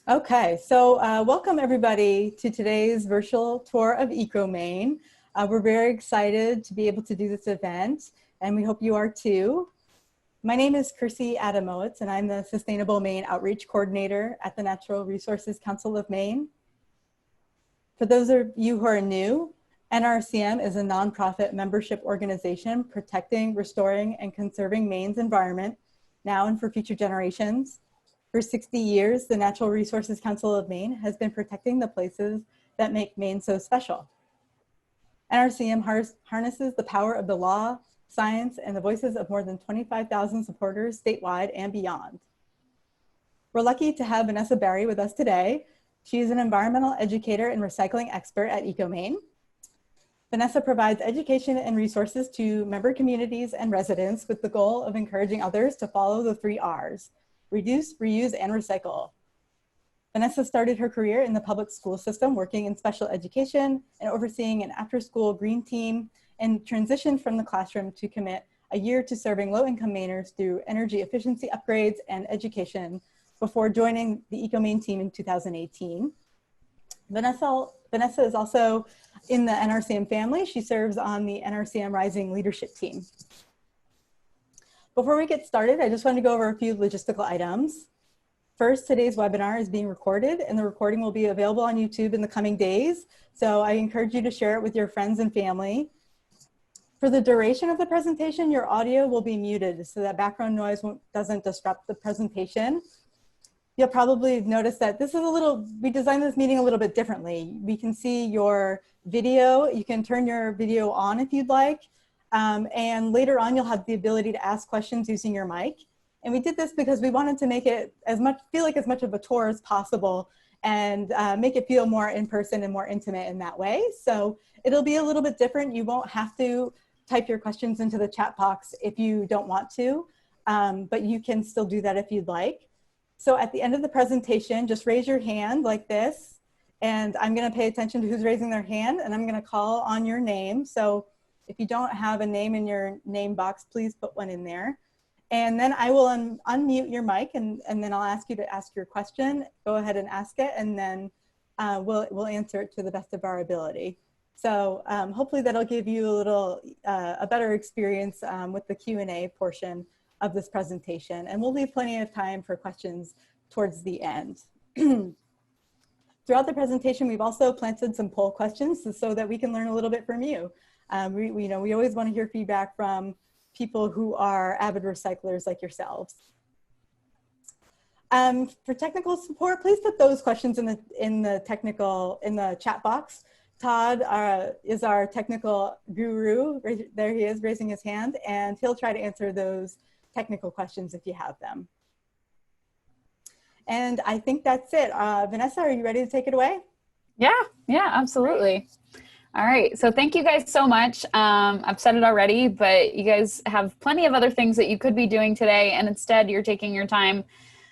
Okay, so welcome everybody to today's virtual tour of ecomaine. We're very excited to be able to do this event, and we hope you are too. My name is Kirsty Adamowitz, and I'm the Sustainable Maine Outreach Coordinator at the Natural Resources Council of Maine. For those of you who are new, NRCM is a nonprofit membership organization protecting, restoring, and conserving Maine's environment now and for future generations. For 60 years, the Natural Resources Council of Maine has been protecting the places that make Maine so special. NRCM harnesses the power of the law, science, and the voices of more than 25,000 supporters statewide and beyond. We're lucky to have Vanessa Berry with us today. She is an environmental educator and recycling expert at ecomaine. Vanessa provides education and resources to member communities and residents with the goal of encouraging others to follow the 3 R's: reduce, reuse, and recycle. Vanessa started her career in the public school system, working in special education and overseeing an after-school green team, and transitioned from the classroom to commit a year to serving low-income Mainers through energy efficiency upgrades and education before joining the ecomaine team in 2018. Vanessa is also in the NRCM family. She serves on the NRCM Rising Leadership Team. Before we get started, I just wanted to go over a few logistical items. First, today's webinar is being recorded, and the recording will be available on YouTube in the coming days. So I encourage you to share it with your friends and family. For the duration of the presentation, your audio will be muted so that background noise doesn't disrupt the presentation. You'll probably notice that we designed this meeting a little bit differently. We can see your video. You can turn your video on if you'd like. And later on, you'll have the ability to ask questions using your mic. And we did this because we wanted to make it feel like as much of a tour as possible and make it feel more in person and more intimate in that way. So it'll be a little bit different. You won't have to type your questions into the chat box if you don't want to, but you can still do that if you'd like. So at the end of the presentation, just raise your hand like this, and I'm gonna pay attention to who's raising their hand, and I'm gonna call on your name. So if you don't have a name in your name box, please put one in there. And then I will unmute your mic, and then I'll ask you to ask your question. Go ahead and ask it, and then we'll answer it to the best of our ability. So hopefully that'll give you a better experience with the Q&A portion of this presentation. And we'll leave plenty of time for questions towards the end. Throughout the presentation, we've also planted some poll questions so that we can learn a little bit from you. We always want to hear feedback from people who are avid recyclers like yourselves. For technical support, please put those questions in the chat box. Todd is our technical guru. There he is, raising his hand, and he'll try to answer those technical questions if you have them. And I think that's it. Vanessa, are you ready to take it away? Yeah, absolutely. All right, so thank you guys so much. I've said it already, but you guys have plenty of other things that you could be doing today, and instead you're taking your time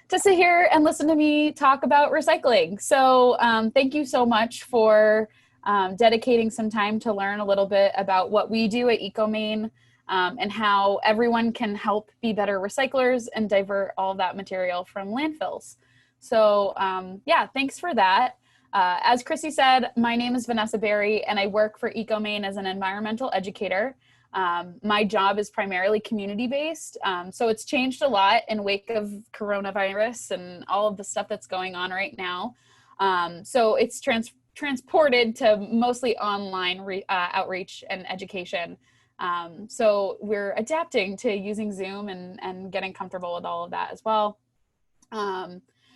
to sit here and listen to me talk about recycling. So thank you so much for dedicating some time to learn a little bit about what we do at ecomaine and how everyone can help be better recyclers and divert all of that material from landfills. So yeah, thanks for that. As Chrissy said, my name is Vanessa Berry, and I work for ecomaine as an environmental educator. My job is primarily community-based, so it's changed a lot in wake of coronavirus and all of the stuff that's going on right now. So it's transported to mostly online outreach and education. So we're adapting to using Zoom and getting comfortable with all of that as well.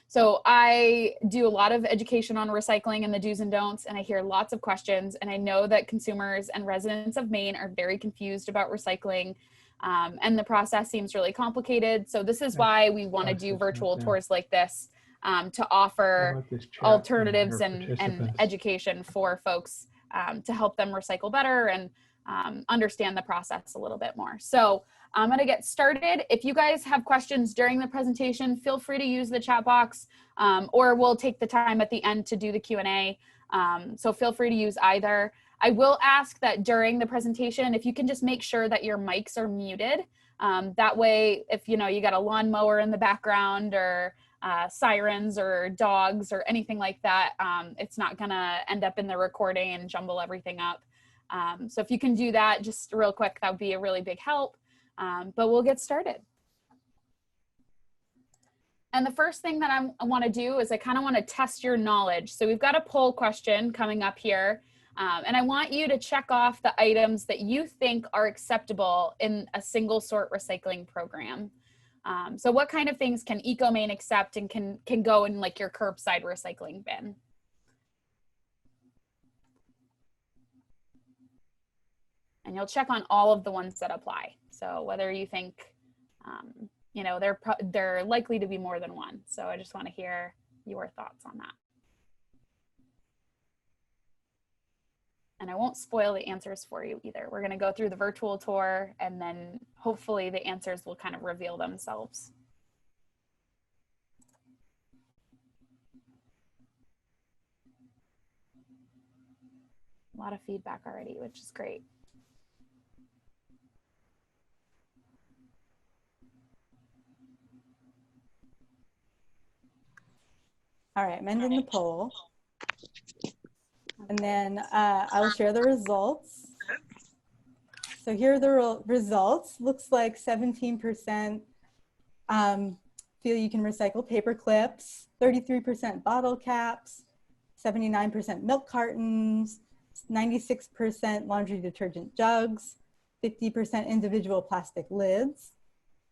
So I do a lot of education on recycling and the do's and don'ts, and I hear lots of questions, and I know that consumers and residents of Maine are very confused about recycling, and the process seems really complicated. So this is why we want to do virtual tours like this to offer alternatives and education for folks to help them recycle better and understand the process a little bit more. So I'm going to get started. If you guys have questions during the presentation, feel free to use the chat box, or we'll take the time at the end to do the Q&A. So feel free to use either. I will ask that during the presentation, if you can just make sure that your mics are muted, That way, if you got a lawnmower in the background or sirens or dogs or anything like that, it's not gonna end up in the recording and jumble everything up. So if you can do that just real quick, that would be a really big help. But we'll get started. And the first thing that I want to do is I kind of want to test your knowledge. So we've got a poll question coming up here. And I want you to check off the items that you think are acceptable in a single sort recycling program. So what kind of things can ecomaine accept and can go in like your curbside recycling bin? And you'll check on all of the ones that apply. So whether you think, they're likely to be more than one. So I just want to hear your thoughts on that. And I won't spoil the answers for you either. We're going to go through the virtual tour and then hopefully the answers will kind of reveal themselves. A lot of feedback already, which is great. All right, I'm ending the poll. And then I'll share the results. So here are the results. Looks like 17% feel you can recycle paper clips, 33% bottle caps, 79% milk cartons, 96% laundry detergent jugs, 50% individual plastic lids.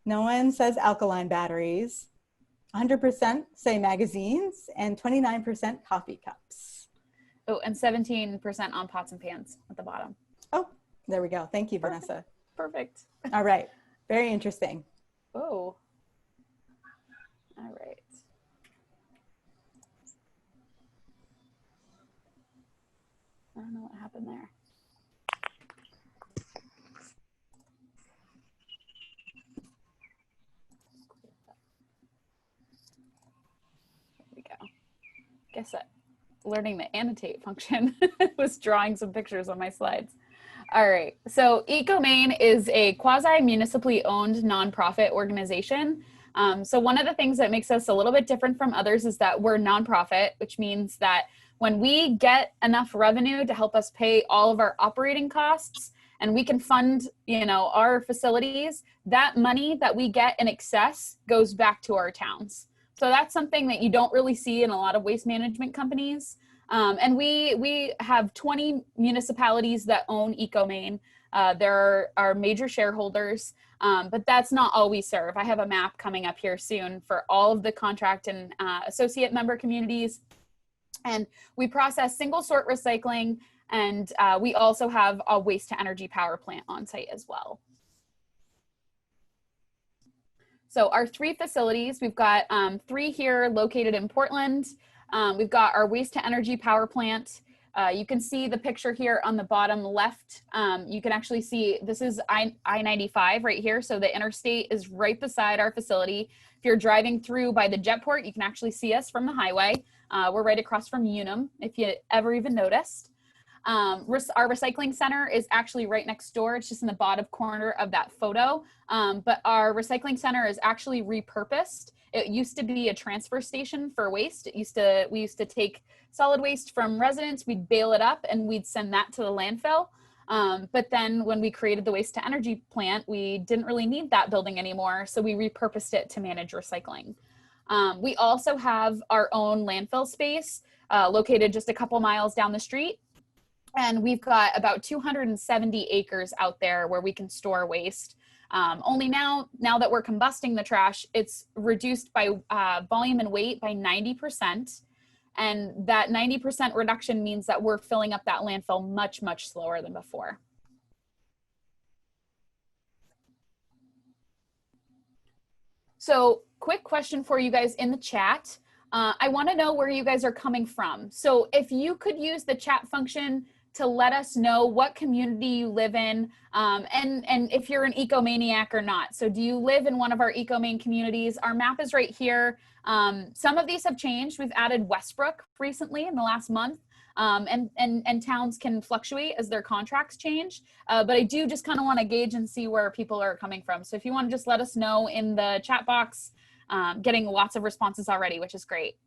No one says alkaline batteries. 100% say magazines, and 29% coffee cups. Oh, and 17% on pots and pans at the bottom. Oh, there we go. Thank you, Vanessa. Perfect. All right. Very interesting. Oh. All right. I don't know what happened there. Guess that learning the annotate function was drawing some pictures on my slides. All right, so ecomaine is a quasi-municipally owned nonprofit organization. So one of the things that makes us a little bit different from others is that we're nonprofit, which means that when we get enough revenue to help us pay all of our operating costs and we can fund, our facilities, that money that we get in excess goes back to our towns. So that's something that you don't really see in a lot of waste management companies. And we have 20 municipalities that own ecomaine. There are major shareholders, but that's not all we serve. I have a map coming up here soon for all of the contract and associate member communities. And we process single sort recycling, and we also have a waste to energy power plant on site as well. So our 3 facilities, we've got 3 here located in Portland. We've got our waste to energy power plant. You can see the picture here on the bottom left. You can actually see this is I-95 right here. So the interstate is right beside our facility. If you're driving through by the jetport, you can actually see us from the highway. We're right across from Unum, if you ever even noticed. Our recycling center is actually right next door. It's just in the bottom corner of that photo. But our recycling center is actually repurposed. It used to be a transfer station for waste. We used to take solid waste from residents, we'd bale it up and we'd send that to the landfill. But then when we created the waste to energy plant, we didn't really need that building anymore. So we repurposed it to manage recycling. We also have our own landfill space located just a couple miles down the street. And we've got about 270 acres out there where we can store waste. Only now that we're combusting the trash, it's reduced by volume and weight by 90%. And that 90% reduction means that we're filling up that landfill much, much slower than before. So quick question for you guys in the chat. I want to know where you guys are coming from. So if you could use the chat function to let us know what community you live in, and if you're an ecomaniac or not. So do you live in one of our ecomaine communities? Our map is right here. Some of these have changed. We've added Westbrook recently in the last month. And towns can fluctuate as their contracts change. But I do just kind of want to gauge and see where people are coming from. So if you want to just let us know in the chat box, getting lots of responses already, which is great.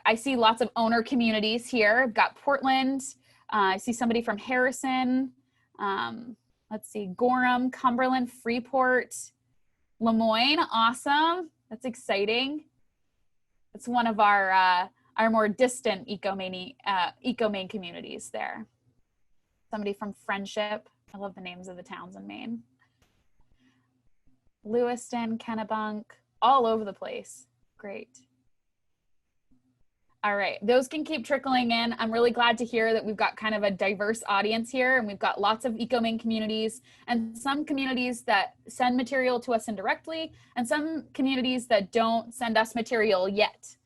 I see lots of owner communities here. I've got Portland. I see somebody from Harrison. Let's see, Gorham, Cumberland, Freeport, Lemoyne. Awesome. That's exciting. It's one of our more distant ecomaine communities there. Somebody from Friendship. I love the names of the towns in Maine. Lewiston, Kennebunk, all over the place. Great. All right, those can keep trickling in. I'm really glad to hear that we've got kind of a diverse audience here, and we've got lots of ecomaine communities and some communities that send material to us indirectly and some communities that don't send us material yet.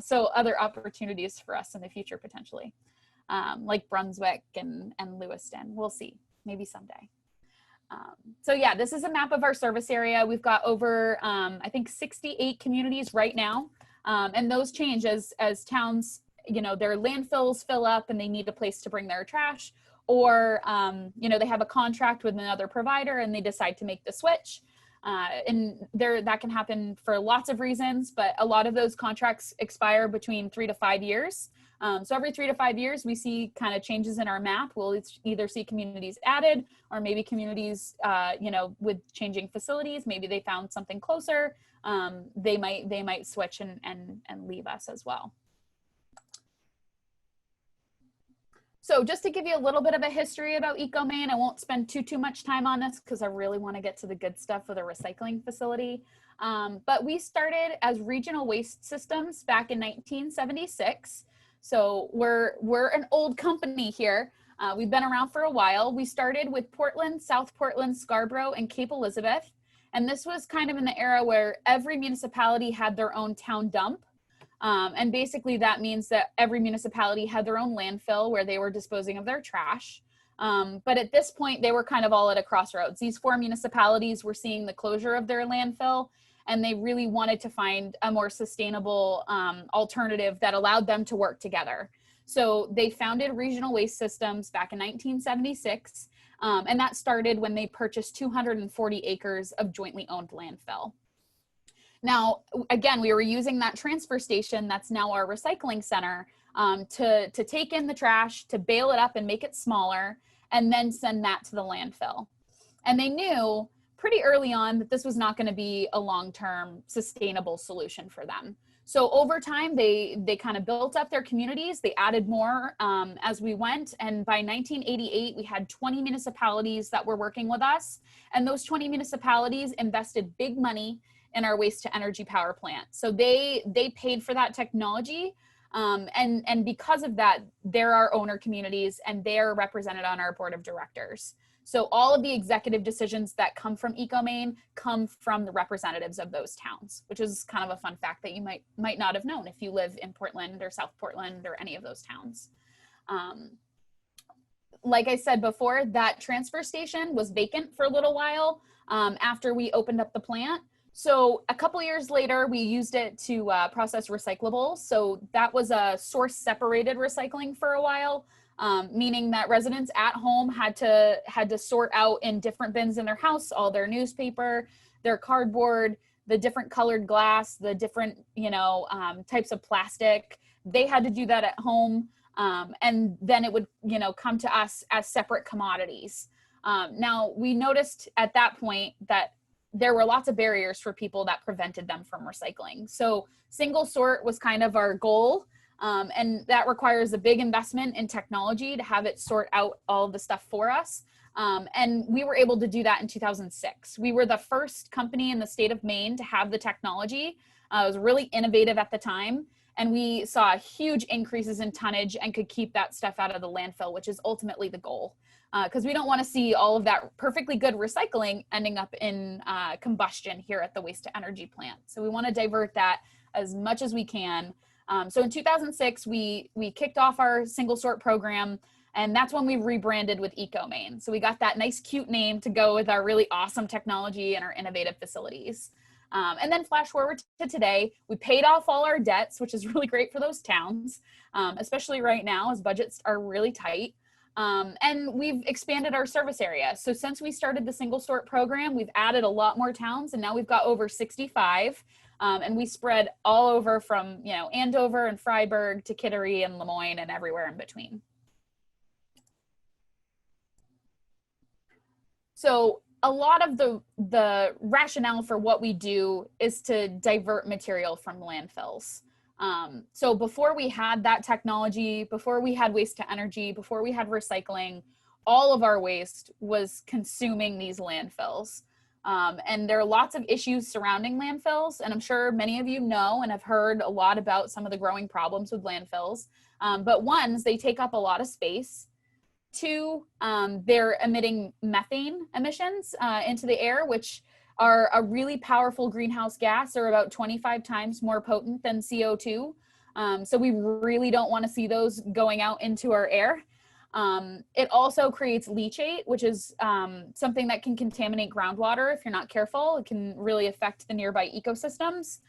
So other opportunities for us in the future potentially, like Brunswick and Lewiston. We'll see, maybe someday. So yeah, this is a map of our service area. We've got over, I think 68 communities right now. And those change as towns, you know, their landfills fill up and they need a place to bring their trash, or, you know, they have a contract with another provider and they decide to make the switch. And that can happen for lots of reasons, but a lot of those contracts expire between 3 to 5 years. So every 3 to 5 years, we see kind of changes in our map. We'll either see communities added or maybe communities, you know, with changing facilities. Maybe they found something closer. They might switch and leave us as well. So just to give you a little bit of a history about ecomaine, I won't spend too much time on this because I really want to get to the good stuff with a recycling facility. But we started as regional waste systems back in 1976. So we're an old company here. We've been around for a while. We started with Portland, South Portland, Scarborough, and Cape Elizabeth. And this was kind of in the era where every municipality had their own town dump. And basically that means that every municipality had their own landfill where they were disposing of their trash. But at this point, they were kind of all at a crossroads. These 4 municipalities were seeing the closure of their landfill, and they really wanted to find a more sustainable alternative that allowed them to work together. So they founded regional waste systems back in 1976. And that started when they purchased 240 acres of jointly owned landfill. Now, again, we were using that transfer station that's now our recycling center to take in the trash, to bale it up and make it smaller, and then send that to the landfill. And they knew pretty early on that this was not going to be a long-term sustainable solution for them. So over time, they kind of built up their communities. They added more as we went. And by 1988, we had 20 municipalities that were working with us. And those 20 municipalities invested big money in our waste to energy power plant. So they paid for that technology. And because of that, they're our owner communities and they're represented on our board of directors. So all of the executive decisions that come from ecomaine come from the representatives of those towns, which is kind of a fun fact that you might not have known if you live in Portland or South Portland or any of those towns. Like I said before, that transfer station was vacant for a little while after we opened up the plant. So a couple years later, we used it to process recyclables. So that was a source separated recycling for a while. Meaning that residents at home had to sort out in different bins in their house all their newspaper, their cardboard, the different colored glass, the different types of plastic. They had to do that at home, and then it would come to us as separate commodities. Now we noticed at that point that there were lots of barriers for people that prevented them from recycling. So single sort was kind of our goal. And that requires a big investment in technology to have it sort out all of the stuff for us. And we were able to do that in 2006. We were the first company in the state of Maine to have the technology. It was really innovative at the time. And we saw huge increases in tonnage and could keep that stuff out of the landfill, which is ultimately the goal. Because we don't want to see all of that perfectly good recycling ending up in combustion here at the waste to energy plant. So we want to divert that as much as we can. So in 2006, we kicked off our single sort program, and that's when we rebranded with ecomaine. So we got that nice, cute name to go with our really awesome technology and our innovative facilities. And then flash forward to today, we paid off all our debts, which is really great for those towns, especially right now as budgets are really tight. And we've expanded our service area. So since we started the single sort program, we've added a lot more towns, and now we've got over 65. And we spread all over from, you know, Andover and Freiburg to Kittery and Lemoyne and everywhere in between. So a lot of the rationale for what we do is to divert material from landfills. So before we had that technology, before we had waste to energy, before we had recycling, all of our waste was consuming these landfills. And there are lots of issues surrounding landfills, and I'm sure many of you know and have heard a lot about some of the growing problems with landfills. But one, they take up a lot of space. Two, they're emitting methane emissions into the air, which are a really powerful greenhouse gas. They're about 25 times more potent than CO2. So we really don't want to see those going out into our air. It also creates leachate, which is something that can contaminate groundwater if you're not careful. It can really affect the nearby ecosystems.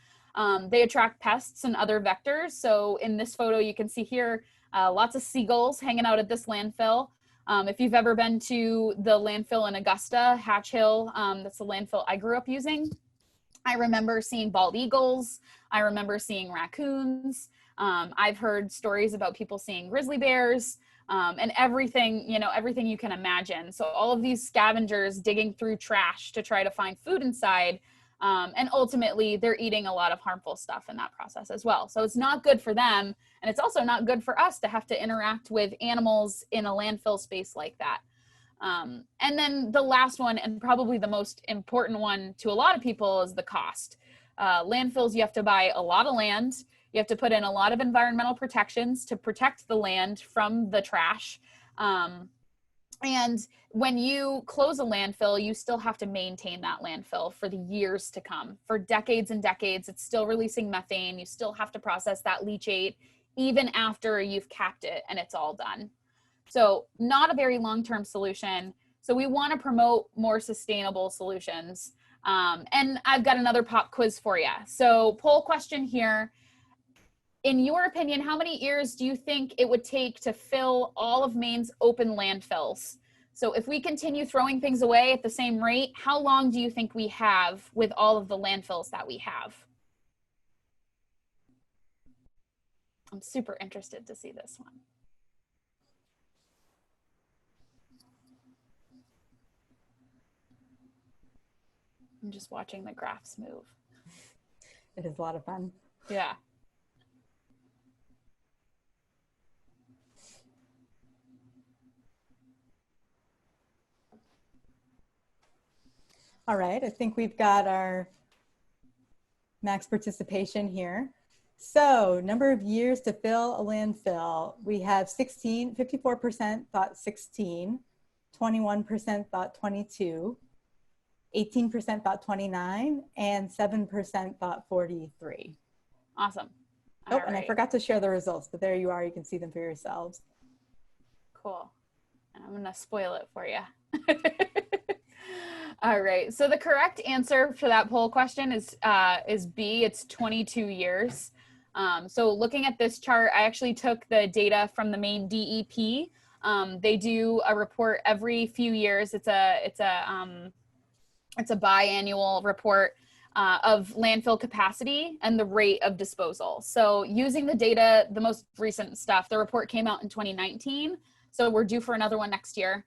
They attract pests and other vectors. So in this photo, you can see here lots of seagulls hanging out at this landfill. If you've ever been to the landfill in Augusta, Hatch Hill, that's the landfill I grew up using. I remember seeing bald eagles. I remember seeing raccoons. I've heard stories about people seeing grizzly bears. And everything, you know, everything you can imagine. So all of these scavengers digging through trash to try to find food inside. And ultimately they're eating a lot of harmful stuff in that process as well. So it's not good for them. And it's also not good for us to have to interact with animals in a landfill space like that. And then the last one, and probably the most important one to a lot of people, is the cost. Landfills, you have to buy a lot of land. You have to put in a lot of environmental protections to protect the land from the trash. And when you close a landfill, you still have to maintain that landfill for the years to come. For decades and decades, it's still releasing methane. You still have to process that leachate even after you've capped it and it's all done. So not a very long-term solution. So we want to promote more sustainable solutions. And I've got another pop quiz for you. So poll question here. In your opinion, how many years do you think it would take to fill all of Maine's open landfills? So if we continue throwing things away at the same rate, how long do you think we have with all of the landfills that we have? I'm super interested to see this one. I'm just watching the graphs move. It is a lot of fun. Yeah. All right, I think we've got our max participation here. So number of years to fill a landfill, we have 54% thought 16, 21% thought 22, 18% thought 29, and 7% thought 43. Awesome. Oh, and I forgot to share the results, but there you are. You can see them for yourselves. Cool. And I'm gonna spoil it for you. All right, so the correct answer for that poll question is B, it's 22 years. So looking at this chart, I actually took the data from the Maine DEP. They do a report every few years. It's a biannual report of landfill capacity and the rate of disposal. So using the data, the most recent stuff, the report came out in 2019. So we're due for another one next year.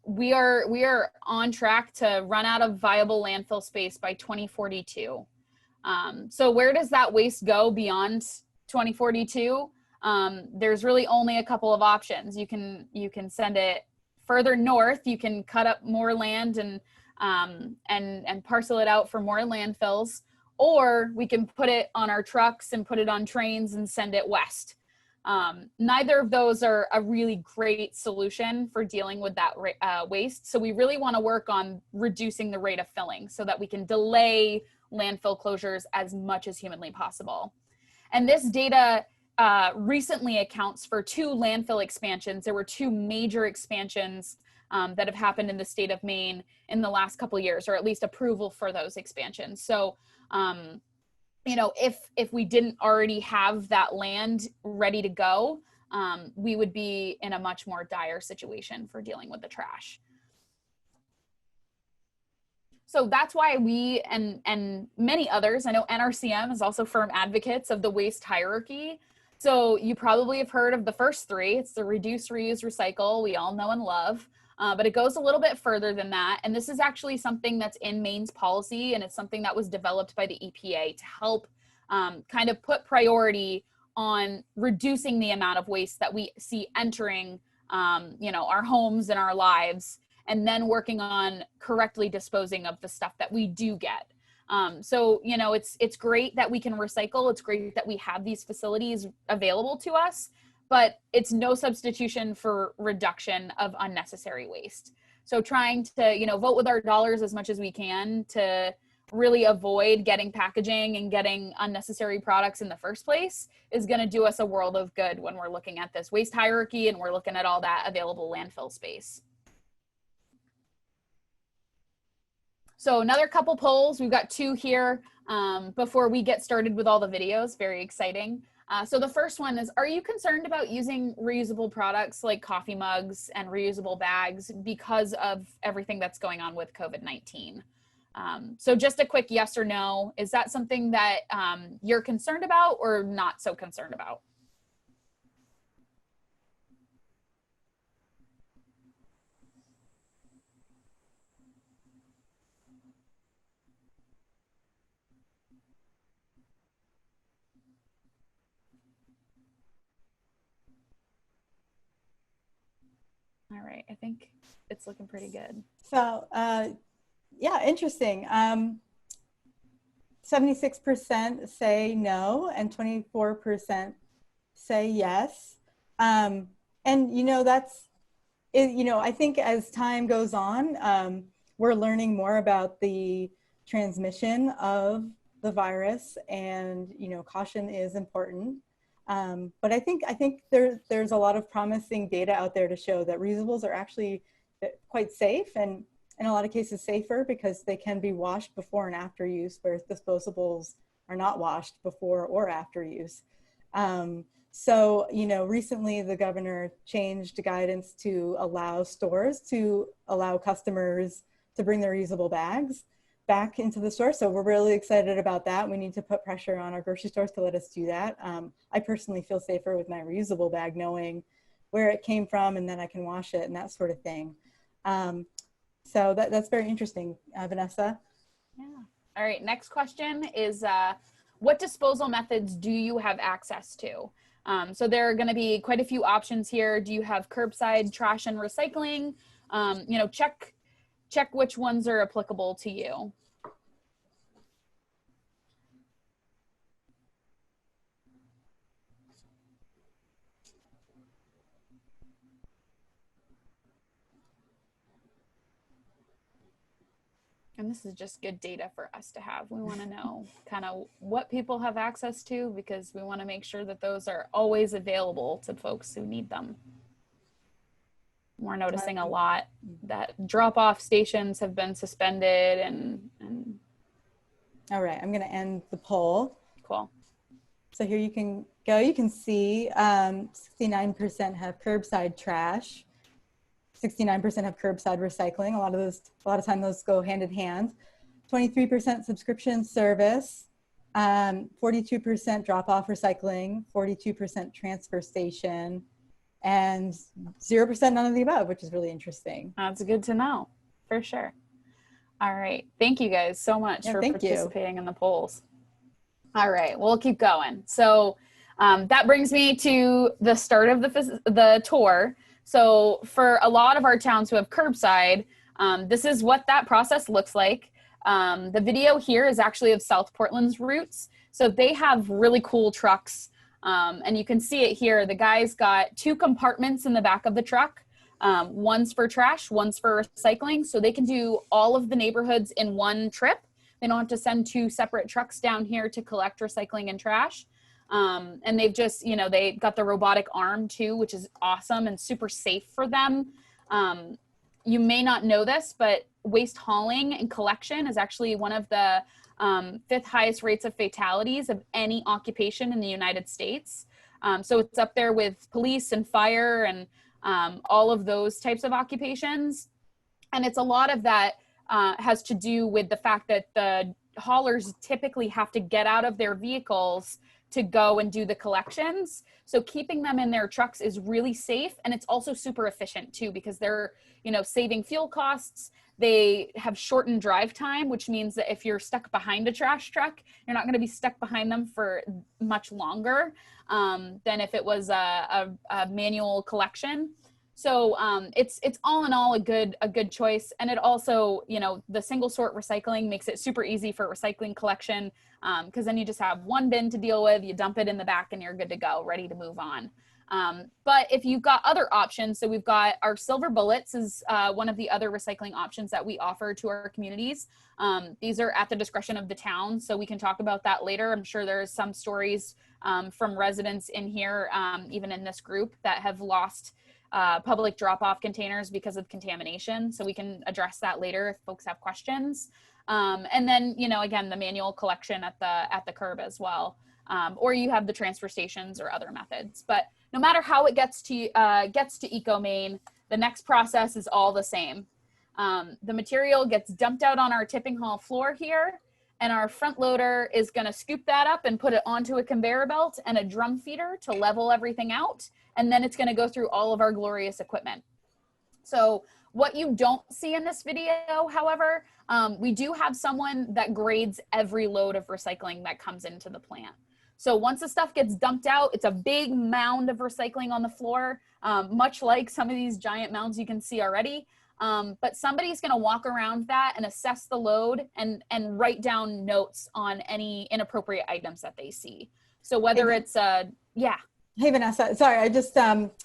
We are on track to run out of viable landfill space by 2042. So where does that waste go beyond 2042? There's really only a couple of options. You can send it further north. You can cut up more land and parcel it out for more landfills, or we can put it on our trucks and put it on trains and send it west. Neither of those are a really great solution for dealing with that waste. So we really want to work on reducing the rate of filling so that we can delay landfill closures as much as humanly possible. And this data recently accounts for 2 landfill expansions. There were 2 major expansions that have happened in the state of Maine in the last couple of years, or at least approval for those expansions. So, you know, if we didn't already have that land ready to go, we would be in a much more dire situation for dealing with the trash. So that's why we and many others, I know NRCM is also firm advocates of the waste hierarchy. So you probably have heard of the first three. It's the reduce, reuse, recycle, we all know and love. But it goes a little bit further than that. And this is actually something that's in Maine's policy, and it's something that was developed by the EPA to help kind of put priority on reducing the amount of waste that we see entering, you know, our homes and our lives, and then working on correctly disposing of the stuff that we do get. So, you know, it's great that we can recycle. It's great that we have these facilities available to us, but it's no substitution for reduction of unnecessary waste. So trying to, you know, vote with our dollars as much as we can to really avoid getting packaging and getting unnecessary products in the first place is going to do us a world of good when we're looking at this waste hierarchy and we're looking at all that available landfill space. So another couple polls, we've got two here before we get started with all the videos, very exciting. So the first one is, are you concerned about using reusable products like coffee mugs and reusable bags because of everything that's going on with COVID-19? So just a quick yes or no, is that something that you're concerned about or not so concerned about? All right, I think it's looking pretty good. So, yeah, interesting. 76% say no and 24% say yes. And, you know, that's, you know, I think as time goes on, we're learning more about the transmission of the virus, and, you know, caution is important. But I think there's a lot of promising data out there to show that reusables are actually quite safe, and in a lot of cases safer, because they can be washed before and after use, whereas disposables are not washed before or after use. So, you know, recently the governor changed guidance to allow stores to allow customers to bring their reusable bags back into the store. So we're really excited about that. We need to put pressure on our grocery stores to let us do that. I personally feel safer with my reusable bag knowing where it came from, and then I can wash it and that sort of thing. So that's very interesting, Vanessa. Yeah. All right, next question is, what disposal methods do you have access to? So there are going to be quite a few options here. Do you have curbside trash and recycling? You know, check which ones are applicable to you. And this is just good data for us to have. We want to know kind of what people have access to, because we want to make sure that those are always available to folks who need them. We're noticing a lot that drop-off stations have been suspended and All right, I'm going to end the poll. Cool. So here you can go. You can see 69% have curbside trash. 69% have curbside recycling. A lot of time those go hand in hand. 23% subscription service, 42% drop-off recycling, 42% transfer station, and 0% none of the above, which is really interesting. That's good to know, for sure. All right, thank you guys so much for participating in the polls. All right, we'll keep going. So that brings me to the start of the tour. So for a lot of our towns who have curbside, this is what that process looks like. The video here is actually of South Portland's routes. So they have really cool trucks. And you can see it here. The guy's got 2 compartments in the back of the truck. One's for trash, one's for recycling. So they can do all of the neighborhoods in one trip. They don't have to send 2 separate trucks down here to collect recycling and trash. And they've just, you know, they got the robotic arm too, which is awesome and super safe for them. You may not know this, but waste hauling and collection is actually one of the 5th highest rates of fatalities of any occupation in the United States. So it's up there with police and fire and all of those types of occupations. And it's a lot of that has to do with the fact that the haulers typically have to get out of their vehicles to go and do the collections. So keeping them in their trucks is really safe. And it's also super efficient too, because they're, you know, saving fuel costs. They have shortened drive time, which means that if you're stuck behind a trash truck, you're not going to be stuck behind them for much longer than if it was a manual collection. So it's all in all a good choice. And it also, you know, the single sort recycling makes it super easy for recycling collection, because then you just have one bin to deal with, you dump it in the back and you're good to go, ready to move on. But if you've got other options, so we've got our silver bullets is one of the other recycling options that we offer to our communities. These are at the discretion of the town, so we can talk about that later. I'm sure there's some stories from residents in here, even in this group, that have lost public drop-off containers because of contamination. So we can address that later if folks have questions. And then, you know, again, the manual collection at the curb as well. Or you have the transfer stations or other methods. But no matter how it gets to ecomaine, the next process is all the same. The material gets dumped out on our tipping hall floor here, and our front loader is going to scoop that up and put it onto a conveyor belt and a drum feeder to level everything out. And then it's going to go through all of our glorious equipment. So what you don't see in this video, however, we do have someone that grades every load of recycling that comes into the plant. So once the stuff gets dumped out, it's a big mound of recycling on the floor, much like some of these giant mounds you can see already. But somebody's going to walk around that and assess the load and write down notes on any inappropriate items that they see. So whether it's, yeah. Hey, Vanessa, sorry, I just,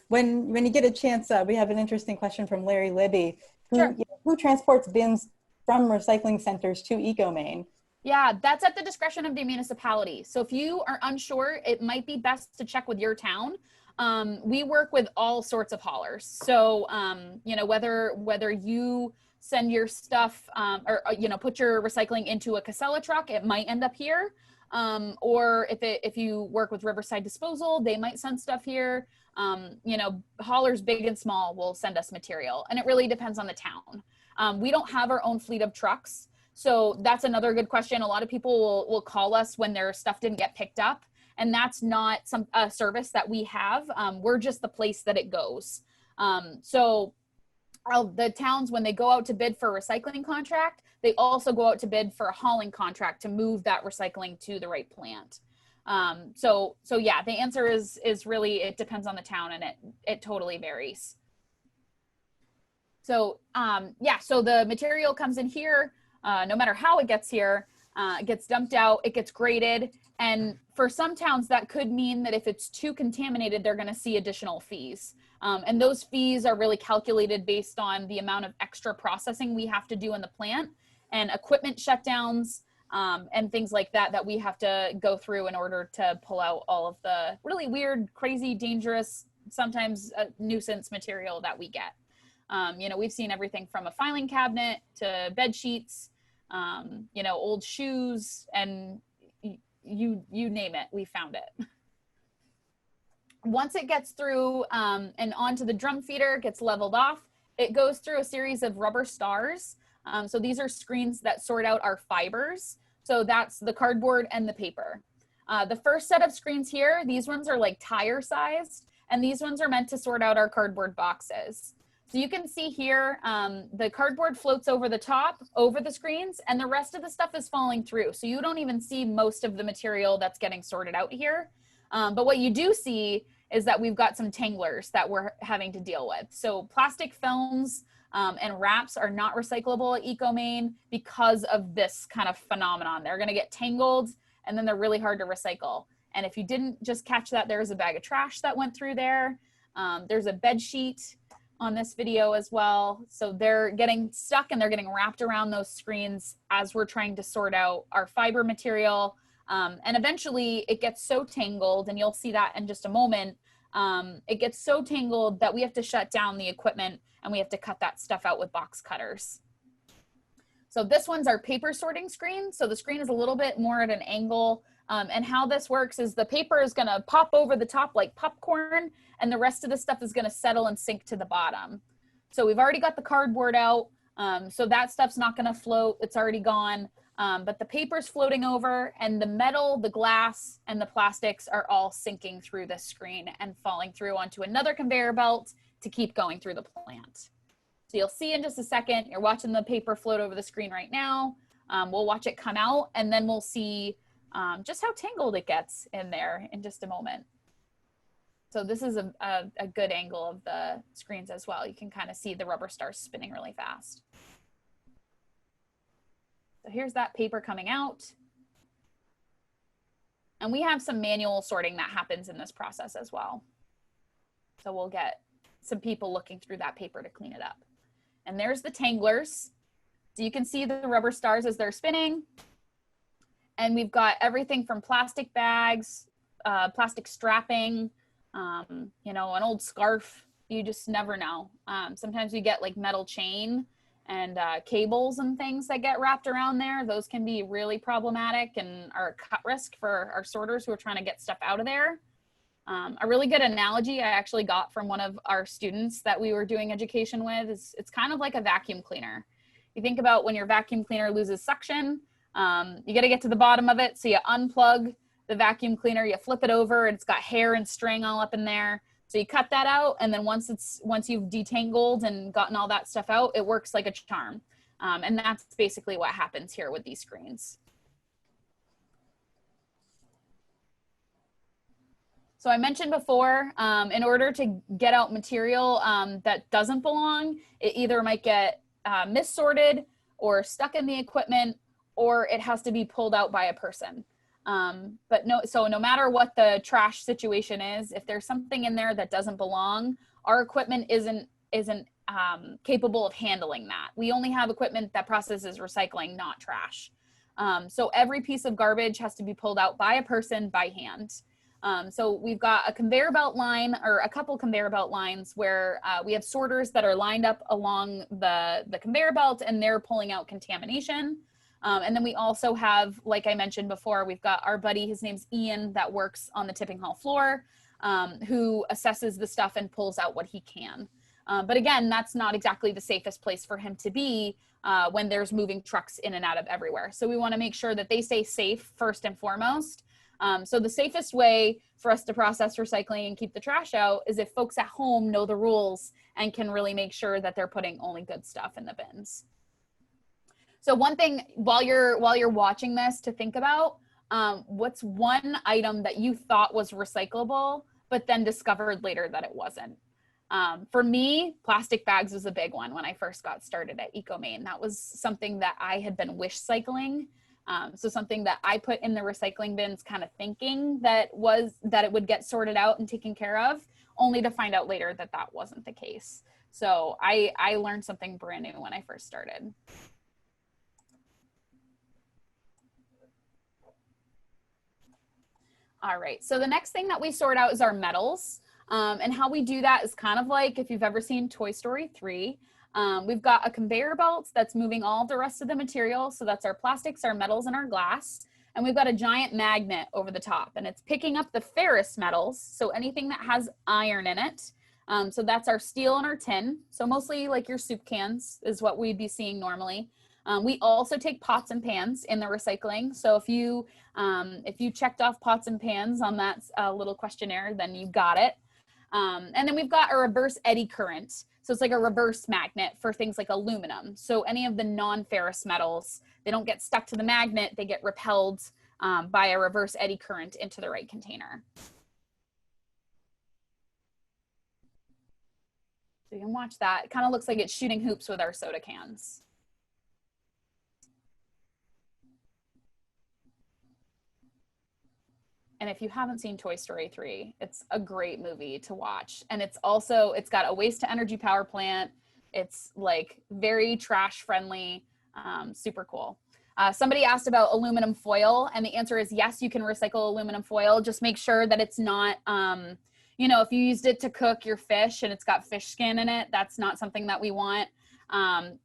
when you get a chance, we have an interesting question from Larry Libby, who, Sure. You know, who transports bins from recycling centers to ecomaine? Yeah, that's at the discretion of the municipality. So if you are unsure, it might be best to check with your town. We work with all sorts of haulers. So, you know, whether you send your stuff or, you know, put your recycling into a Casella truck, it might end up here. Or if you work with Riverside Disposal, they might send stuff here. You know, haulers big and small will send us material, and it really depends on the town. We don't have our own fleet of trucks. So that's another good question. A lot of people will call us when their stuff didn't get picked up, and that's not a service that we have. We're just the place that it goes. So the towns, when they go out to bid for a recycling contract, they also go out to bid for a hauling contract to move that recycling to the right plant. So yeah, the answer is really, it depends on the town, and it totally varies. So yeah, so the material comes in here. No matter how it gets here, it gets dumped out, it gets graded. And for some towns, that could mean that if it's too contaminated, they're going to see additional fees. And those fees are really calculated based on the amount of extra processing we have to do in the plant and equipment shutdowns and things like that we have to go through in order to pull out all of the really weird, crazy, dangerous, sometimes nuisance material that we get. You know, we've seen everything from a filing cabinet to bed sheets, you know, old shoes, and you name it, we found it. Once it gets through and onto the drum feeder, gets leveled off, it goes through a series of rubber stars. So these are screens that sort out our fibers. So that's the cardboard and the paper. The first set of screens here, these ones are like tire sized, and these ones are meant to sort out our cardboard boxes. So you can see here, the cardboard floats over the top, over the screens, and the rest of the stuff is falling through. So you don't even see most of the material that's getting sorted out here. But what you do see is that we've got some tanglers that we're having to deal with. So plastic films and wraps are not recyclable at ecomaine because of this kind of phenomenon. They're gonna get tangled, and then they're really hard to recycle. And if you didn't just catch that, there's a bag of trash that went through there. There's a bed sheet on this video as well. So they're getting stuck and they're getting wrapped around those screens as we're trying to sort out our fiber material. And eventually it gets so tangled, and you'll see that in just a moment, it gets so tangled that we have to shut down the equipment and we have to cut that stuff out with box cutters. So this one's our paper sorting screen. So the screen is a little bit more at an angle. And how this works is the paper is going to pop over the top like popcorn, and the rest of the stuff is going to settle and sink to the bottom. So we've already got the cardboard out. So that stuff's not going to float. It's already gone. But the paper's floating over, and the metal, the glass, and the plastics are all sinking through the screen and falling through onto another conveyor belt to keep going through the plant. So you'll see in just a second, you're watching the paper float over the screen right now. We'll watch it come out, and then we'll see just how tangled it gets in there in just a moment. So this is a good angle of the screens as well. You can kind of see the rubber stars spinning really fast. So here's that paper coming out. And we have some manual sorting that happens in this process as well. So we'll get some people looking through that paper to clean it up. And there's the tanglers. So you can see the rubber stars as they're spinning. And we've got everything from plastic bags, plastic strapping, you know, an old scarf. You just never know. Sometimes we get like metal chain and cables and things that get wrapped around there. Those can be really problematic and are a cut risk for our sorters who are trying to get stuff out of there. A really good analogy I actually got from one of our students that we were doing education with is it's kind of like a vacuum cleaner. You think about when your vacuum cleaner loses suction, you got to get to the bottom of it. So you unplug the vacuum cleaner, you flip it over, it's got hair and string all up in there. So you cut that out, and then once you've detangled and gotten all that stuff out, it works like a charm. And that's basically what happens here with these screens. So I mentioned before, in order to get out material that doesn't belong, it either might get missorted or stuck in the equipment, or it has to be pulled out by a person. So no matter what the trash situation is, if there's something in there that doesn't belong, our equipment isn't capable of handling that. We only have equipment that processes recycling, not trash. So every piece of garbage has to be pulled out by a person by hand. So we've got a conveyor belt line, or a couple conveyor belt lines, where we have sorters that are lined up along the conveyor belt, and they're pulling out contamination. And then we also have, like I mentioned before, we've got our buddy, his name's Ian, that works on the tipping hall floor, who assesses the stuff and pulls out what he can. But again, that's not exactly the safest place for him to be when there's moving trucks in and out of everywhere. So we want to make sure that they stay safe first and foremost. So the safest way for us to process recycling and keep the trash out is if folks at home know the rules and can really make sure that they're putting only good stuff in the bins. So one thing while you're watching this to think about, what's one item that you thought was recyclable, but then discovered later that it wasn't? For me, plastic bags was a big one when I first got started at ecomaine. That was something that I had been wish cycling. So something that I put in the recycling bins kind of thinking that it would get sorted out and taken care of, only to find out later that that wasn't the case. So I learned something brand new when I first started. All right, so the next thing that we sort out is our metals. And how we do that is kind of like if you've ever seen Toy Story 3. We've got a conveyor belt that's moving all the rest of the material. So that's our plastics, our metals, and our glass. And we've got a giant magnet over the top, and it's picking up the ferrous metals. So anything that has iron in it. So that's our steel and our tin. So mostly like your soup cans is what we'd be seeing normally. We also take pots and pans in the recycling. So if you checked off pots and pans on that little questionnaire, then you got it. And then we've got a reverse eddy current. So it's like a reverse magnet for things like aluminum. So any of the non-ferrous metals, they don't get stuck to the magnet, they get repelled by a reverse eddy current into the right container. So you can watch that. It kind of looks like it's shooting hoops with our soda cans. And if you haven't seen Toy Story 3, it's a great movie to watch. And it's got a waste to energy power plant. It's like very trash friendly, super cool. Somebody asked about aluminum foil, and the answer is yes, you can recycle aluminum foil. Just make sure that it's not, you know, if you used it to cook your fish and it's got fish skin in it, that's not something that we want.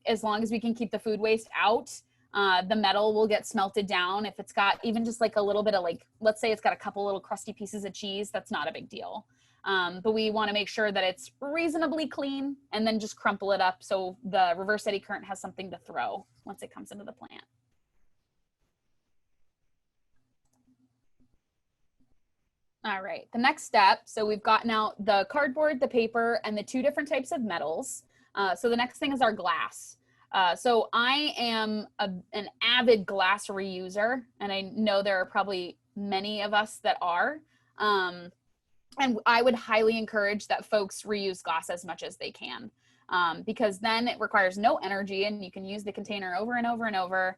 As long as we can keep the food waste out, the metal will get smelted down. If it's got even just like a little bit of like, let's say it's got a couple little crusty pieces of cheese, that's not a big deal. But we want to make sure that it's reasonably clean and then just crumple it up so the reverse eddy current has something to throw once it comes into the plant. All right, the next step, so we've gotten out the cardboard, the paper, and the 2 different types of metals. So the next thing is our glass. So I am an avid glass reuser, and I know there are probably many of us that are. And I would highly encourage that folks reuse glass as much as they can, because then it requires no energy and you can use the container over and over and over.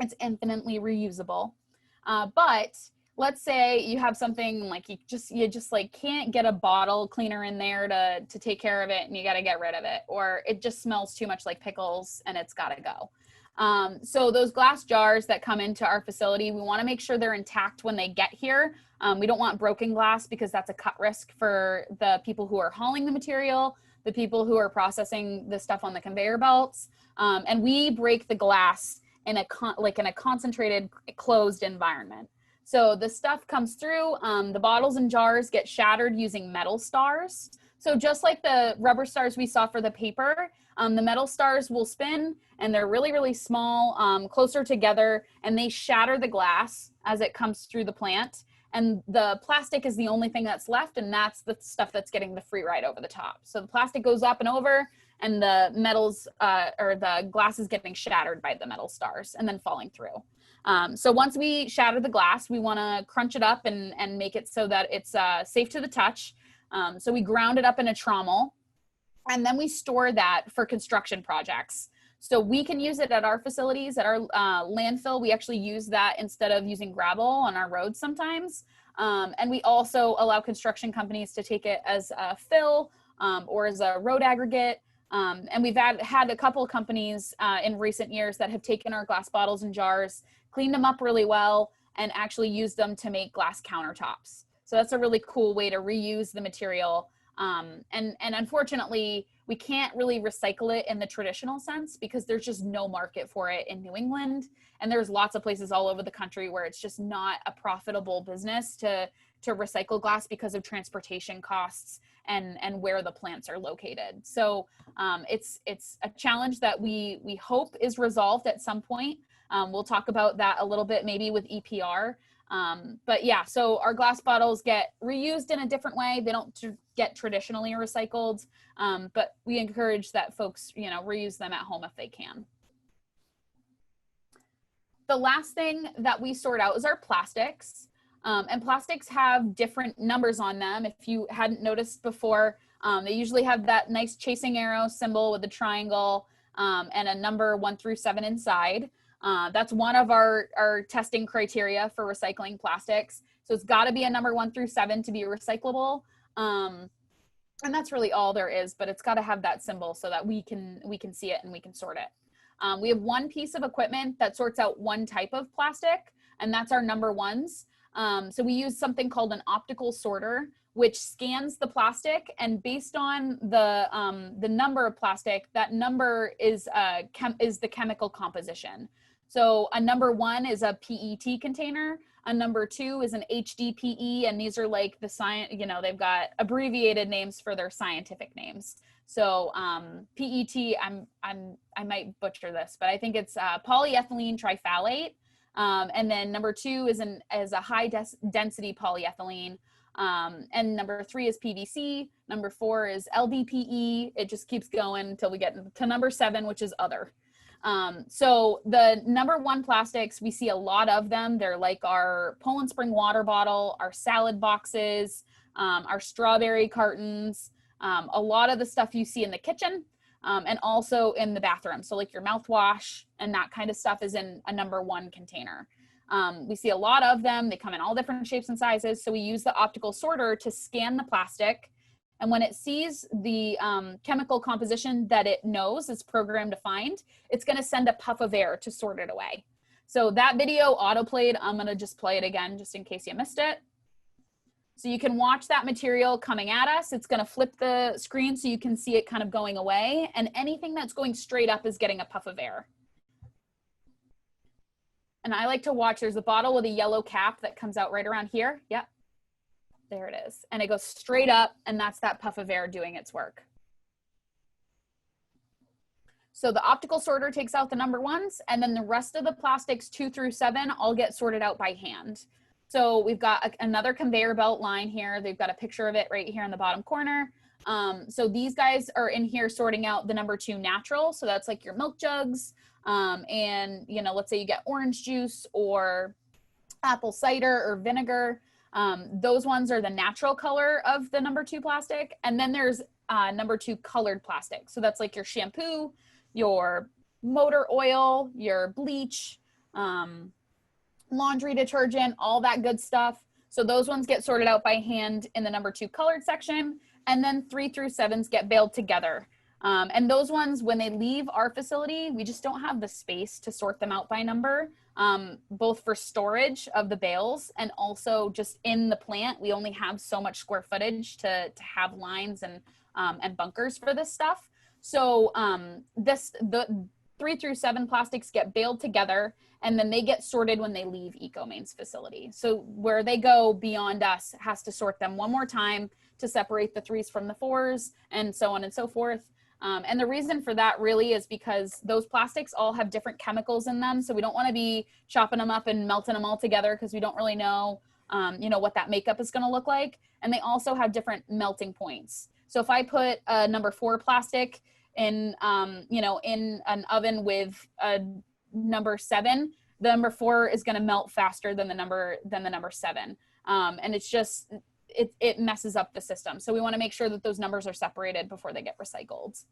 It's infinitely reusable. But let's say you have something like you just like can't get a bottle cleaner in there to take care of it and you got to get rid of it, or it just smells too much like pickles and it's got to go. So those glass jars that come into our facility, we want to make sure they're intact when they get here. We don't want broken glass because that's a cut risk for the people who are hauling the material, the people who are processing the stuff on the conveyor belts. And we break the glass in a concentrated closed environment. So the stuff comes through, the bottles and jars get shattered using metal stars. So just like the rubber stars we saw for the paper, the metal stars will spin and they're really, really small, closer together, and they shatter the glass as it comes through the plant. And the plastic is the only thing that's left, and that's the stuff that's getting the free ride over the top. So the plastic goes up and over, and the metals or the glass is getting shattered by the metal stars and then falling through. So once we shatter the glass, we want to crunch it up and make it so that it's safe to the touch. So we ground it up in a trommel, and then we store that for construction projects. So we can use it at our facilities, at our landfill. We actually use that instead of using gravel on our roads sometimes. And we also allow construction companies to take it as a fill or as a road aggregate. And we've had a couple of companies in recent years that have taken our glass bottles and jars, cleaned them up really well, and actually used them to make glass countertops. So that's a really cool way to reuse the material. And unfortunately, we can't really recycle it in the traditional sense because there's just no market for it in New England. And there's lots of places all over the country where it's just not a profitable business to recycle glass because of transportation costs and where the plants are located. So it's a challenge that we hope is resolved at some point. We'll talk about that a little bit maybe with EPR. But yeah, so our glass bottles get reused in a different way. They don't get traditionally recycled, but we encourage that folks, reuse them at home if they can. The last thing that we sort out is our plastics. And plastics have different numbers on them. If you hadn't noticed before, they usually have that nice chasing arrow symbol with the triangle and a number 1 through 7 inside. That's one of our testing criteria for recycling plastics. So it's got to be a number 1 through 7 to be recyclable. And that's really all there is, but it's got to have that symbol so that we can see it and we can sort it. We have one piece of equipment that sorts out one type of plastic, and that's our number 1s. So we use something called an optical sorter, which scans the plastic, and based on the number of plastic, that number is the chemical composition. So a number 1 is a PET container, a number 2 is an HDPE, and these are like the science, they've got abbreviated names for their scientific names. So PET, I might butcher this, but I think it's polyethylene triphthalate. And then number 2 is a high density polyethylene. And number 3 is PVC. Number 4 is LDPE. It just keeps going until we get to number 7, which is other. So the number 1 plastics, we see a lot of them. They're like our Poland Spring water bottle, our salad boxes, our strawberry cartons, a lot of the stuff you see in the kitchen. And also in the bathroom. So like your mouthwash and that kind of stuff is in a number 1 container. We see a lot of them. They come in all different shapes and sizes. So we use the optical sorter to scan the plastic. And when it sees the chemical composition that it knows it's programmed to find, it's going to send a puff of air to sort it away. So that video autoplayed. I'm going to just play it again just in case you missed it. So you can watch that material coming at us. It's going to flip the screen so you can see it kind of going away. And anything that's going straight up is getting a puff of air. And I like to watch, there's a bottle with a yellow cap that comes out right around here. Yep. There it is. And it goes straight up, and that's that puff of air doing its work. So the optical sorter takes out the number ones, and then the rest of the plastics 2 through 7 all get sorted out by hand. So we've got another conveyor belt line here. They've got a picture of it right here in the bottom corner. So these guys are in here sorting out the number 2 natural. So that's like your milk jugs. And, you know, let's say you get orange juice or apple cider or vinegar. Those ones are the natural color of the number 2 plastic. And then there's number 2 colored plastic. So that's like your shampoo, your motor oil, your bleach, laundry detergent, all that good stuff. So those ones get sorted out by hand in the number 2 colored section. And then 3 through 7s get baled together. And those ones, when they leave our facility, we just don't have the space to sort them out by number, both for storage of the bales and also just in the plant. We only have so much square footage to have lines and bunkers for this stuff. So the 3 through 7 plastics get baled together, and then they get sorted when they leave EcoMaine's facility. So where they go beyond us has to sort them one more time to separate the 3s from the 4s and so on and so forth. And the reason for that really is because those plastics all have different chemicals in them. So we don't want to be chopping them up and melting them all together because we don't really know, you know, what that makeup is going to look like. And they also have different melting points. So if I put a number 4 plastic in, you know, in an oven with a number 7, the number 4 is going to melt faster than the number 7. And it's just, it messes up the system. So we want to make sure that those numbers are separated before they get recycled.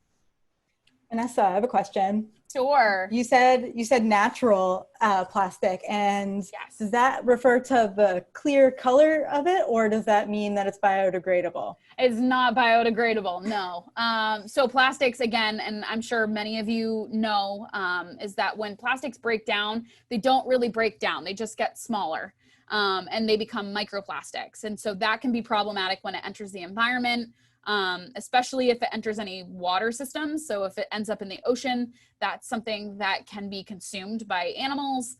Vanessa, I have a question. Sure. You said natural plastic, and Yes. Does that refer to the clear color of it, or does that mean that it's biodegradable? It's not biodegradable, no. So plastics, again, and I'm sure many of you know, is that when plastics break down, they don't really break down. They just get smaller. And they become microplastics. And so that can be problematic when it enters the environment, especially if it enters any water systems. So if it ends up in the ocean, that's something that can be consumed by animals.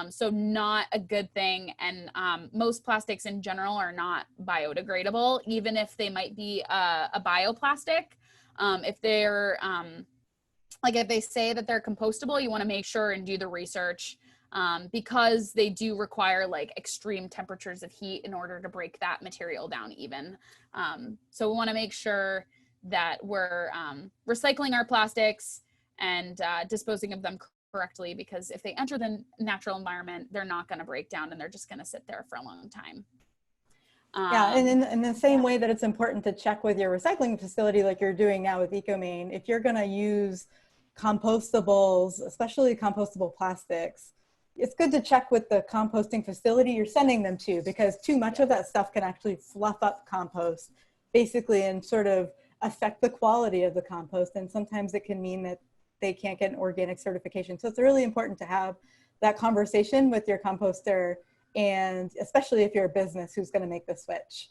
So not a good thing. And most plastics in general are not biodegradable, even if they might be a bioplastic. If they're, like if they say that they're compostable, you want to make sure and do the research. Because they do require like extreme temperatures of heat in order to break that material down even. So we want to make sure that we're recycling our plastics and disposing of them correctly, because if they enter the natural environment, they're not going to break down and they're just going to sit there for a long time. Yeah, and in the same way that it's important to check with your recycling facility like you're doing now with ecomaine, if you're going to use compostables, especially compostable plastics, it's good to check with the composting facility you're sending them to, because too much of that stuff can actually fluff up compost basically and sort of affect the quality of the compost. And sometimes it can mean that they can't get an organic certification. So it's really important to have that conversation with your composter, and especially if you're a business who's going to make the switch.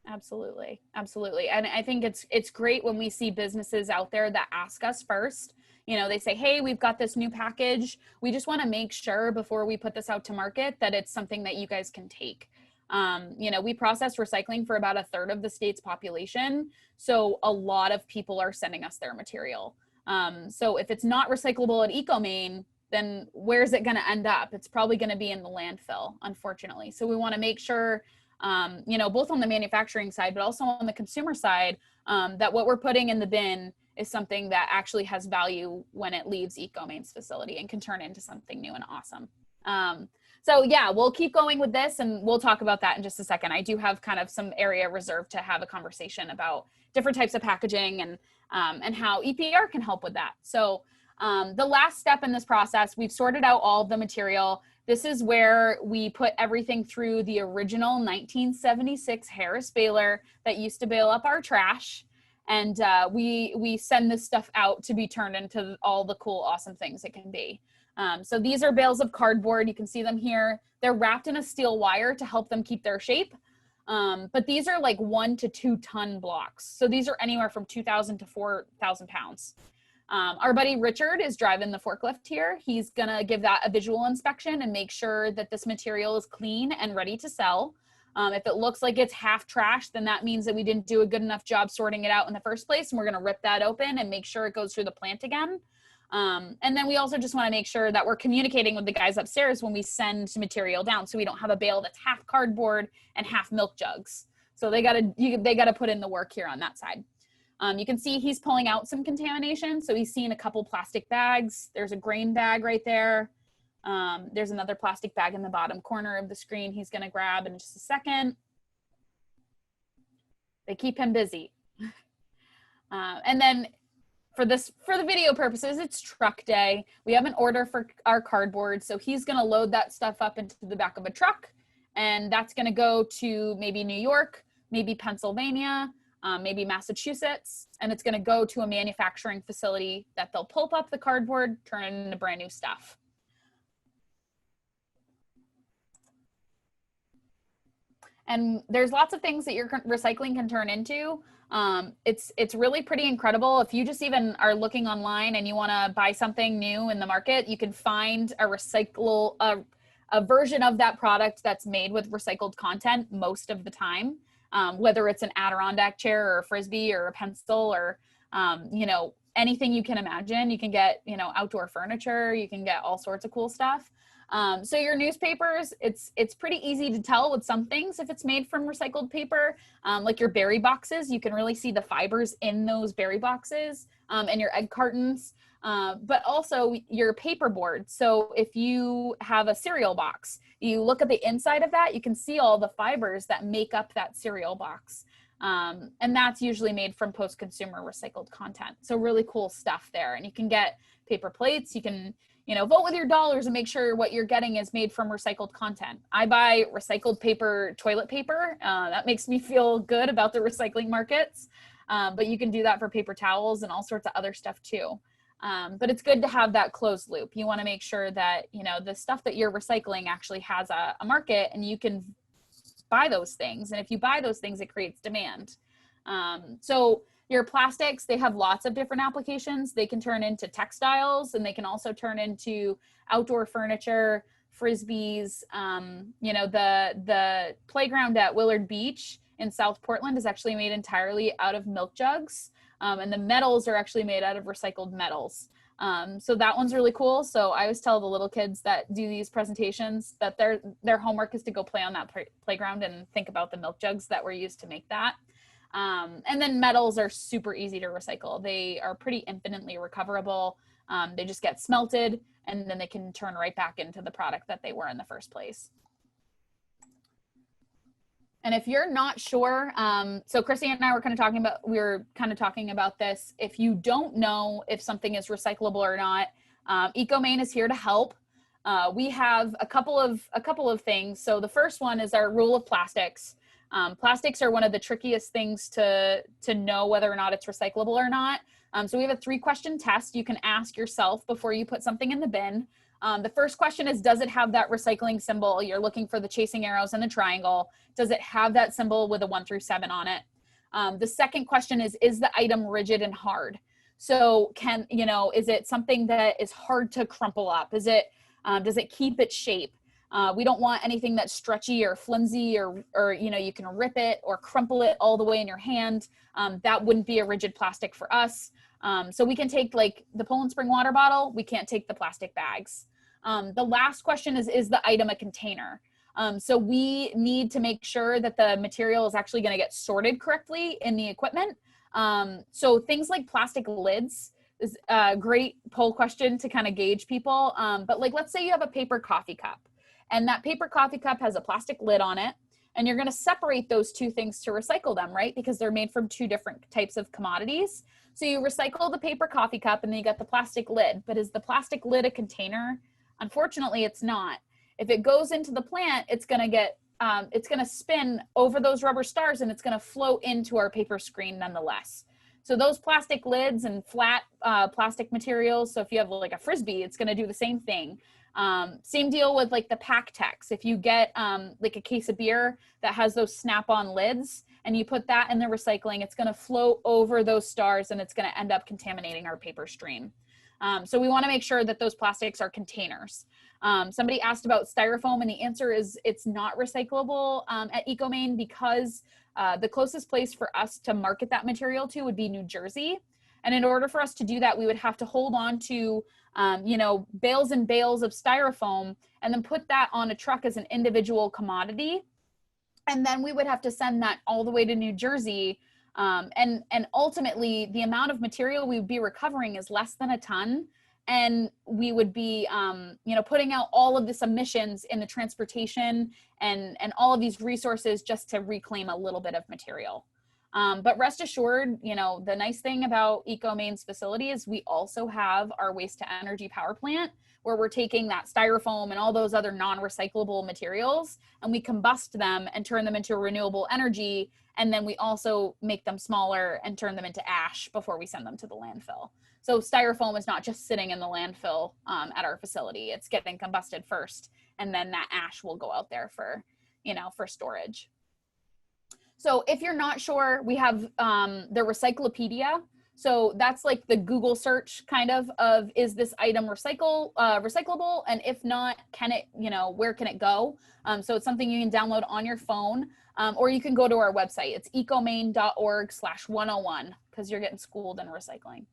Absolutely. Absolutely. And I think it's great when we see businesses out there that ask us first. You know, they say, hey, we've got this new package. We just want to make sure before we put this out to market that it's something that you guys can take. You know, we process recycling for about 1/3 of the state's population. So a lot of people are sending us their material. So if it's not recyclable at ecomaine, then where's it going to end up? It's probably going to be in the landfill, unfortunately. So we want to make sure, you know, both on the manufacturing side, but also on the consumer side, that what we're putting in the bin is something that actually has value when it leaves ecomaine's facility and can turn into something new and awesome. So yeah, we'll keep going with this and we'll talk about that in just a second. I do have kind of some area reserved to have a conversation about different types of packaging and how EPR can help with that. So the last step in this process, we've sorted out all of the material. This is where we put everything through the original 1976 Harris baler that used to bale up our trash. And we send this stuff out to be turned into all the cool, awesome things it can be. So these are bales of cardboard. You can see them here. They're wrapped in a steel wire to help them keep their shape. But these are like 1 to 2 ton blocks. So these are anywhere from 2,000 to 4,000 pounds. Our buddy Richard is driving the forklift here. He's gonna give that a visual inspection and make sure that this material is clean and ready to sell. If it looks like it's half trash, then that means that we didn't do a good enough job sorting it out in the first place, and we're gonna rip that open and make sure it goes through the plant again. And then we also just wanna make sure that we're communicating with the guys upstairs when we send material down, so we don't have a bale that's half cardboard and half milk jugs. So they gotta put in the work here on that side. You can see he's pulling out some contamination. So he's seen a couple plastic bags. There's a grain bag right there. There's another plastic bag in the bottom corner of the screen he's gonna grab in just a second. They keep him busy. And then for the video purposes, it's truck day. We have an order for our cardboard. So he's gonna load that stuff up into the back of a truck, and that's gonna go to maybe New York, maybe Pennsylvania, maybe Massachusetts, and it's gonna go to a manufacturing facility that they'll pulp up the cardboard, turn it into brand new stuff. And there's lots of things that your recycling can turn into. It's really pretty incredible. If you just even are looking online and you wanna buy something new in the market, you can find a version of that product that's made with recycled content most of the time. Whether it's an Adirondack chair or a Frisbee or a pencil or, you know, anything you can imagine. You can get, you know, outdoor furniture, you can get all sorts of cool stuff. So your newspapers, it's pretty easy to tell with some things if it's made from recycled paper, like your berry boxes. You can really see the fibers in those berry boxes, and your egg cartons, but also your paper board. So if you have a cereal box, you look at the inside of that, you can see all the fibers that make up that cereal box. And that's usually made from post-consumer recycled content. So really cool stuff there. And you can get paper plates. You can, you know, vote with your dollars and make sure what you're getting is made from recycled content. I buy recycled paper, toilet paper. That makes me feel good about the recycling markets. But you can do that for paper towels and all sorts of other stuff too. But it's good to have that closed loop. You want to make sure that, you know, the stuff that you're recycling actually has a market and you can buy those things. And if you buy those things, it creates demand. So your plastics, they have lots of different applications. They can turn into textiles, and they can also turn into outdoor furniture, Frisbees. You know, the playground at Willard Beach in South Portland is actually made entirely out of milk jugs. And the metals are actually made out of recycled metals. So that one's really cool. So I always tell the little kids that do these presentations that their homework is to go play on that playground and think about the milk jugs that were used to make that. And then metals are super easy to recycle. They are pretty infinitely recoverable. They just get smelted and then they can turn right back into the product that they were in the first place. And if you're not sure, so Chrissy and I were kind of talking about this. If you don't know if something is recyclable or not, ecomaine is here to help. We have a couple of things. So the first one is our rule of plastics. Plastics are one of the trickiest things to know whether or not it's recyclable or not. So we have a 3-question test you can ask yourself before you put something in the bin. The first question is, does it have that recycling symbol? You're looking for the chasing arrows and the triangle. Does it have that symbol with a 1 through 7 on it? The second question is the item rigid and hard? So is it something that is hard to crumple up? Does it keep its shape? We don't want anything that's stretchy or flimsy or you can rip it or crumple it all the way in your hand. That wouldn't be a rigid plastic for us. So we can take like the Poland Spring water bottle. We can't take the plastic bags. The last question is the item a container? So we need to make sure that the material is actually going to get sorted correctly in the equipment. So things like plastic lids is a great poll question to kind of gauge people. But like, let's say you have a paper coffee cup and that paper coffee cup has a plastic lid on it, and you're going to separate those two things to recycle them, right? Because they're made from 2 different types of commodities. So you recycle the paper coffee cup and then you got the plastic lid, but is the plastic lid a container? Unfortunately, it's not. If it goes into the plant, it's going to spin over those rubber stars and it's going to float into our paper screen nonetheless. So those plastic lids and flat plastic materials, so if you have like a Frisbee, it's going to do the same thing. Same deal with like the pack tex. If you get like a case of beer that has those snap-on lids and you put that in the recycling, it's going to float over those stars and it's going to end up contaminating our paper stream. So we want to make sure that those plastics are containers. Somebody asked about styrofoam, and the answer is it's not recyclable at ecomaine, because the closest place for us to market that material to would be New Jersey. And in order for us to do that, we would have to hold on to, you know, bales and bales of styrofoam and then put that on a truck as an individual commodity. And then we would have to send that all the way to New Jersey. And ultimately, the amount of material we would be recovering is less than a ton. And we would be, you know, putting out all of this emissions in the transportation and all of these resources just to reclaim a little bit of material. But rest assured, you know, the nice thing about ecomaine's facility is we also have our waste to energy power plant, where we're taking that styrofoam and all those other non-recyclable materials and we combust them and turn them into renewable energy. And then we also make them smaller and turn them into ash before we send them to the landfill. So styrofoam is not just sitting in the landfill at our facility. It's getting combusted first, and then that ash will go out there for, you know, for storage. So if you're not sure, we have the Recyclopedia. So that's like the Google search kind of is this item recyclable? And if not, can it, you know, where can it go? So it's something you can download on your phone, or you can go to our website. It's ecomaine.org/101, because you're getting schooled in recycling.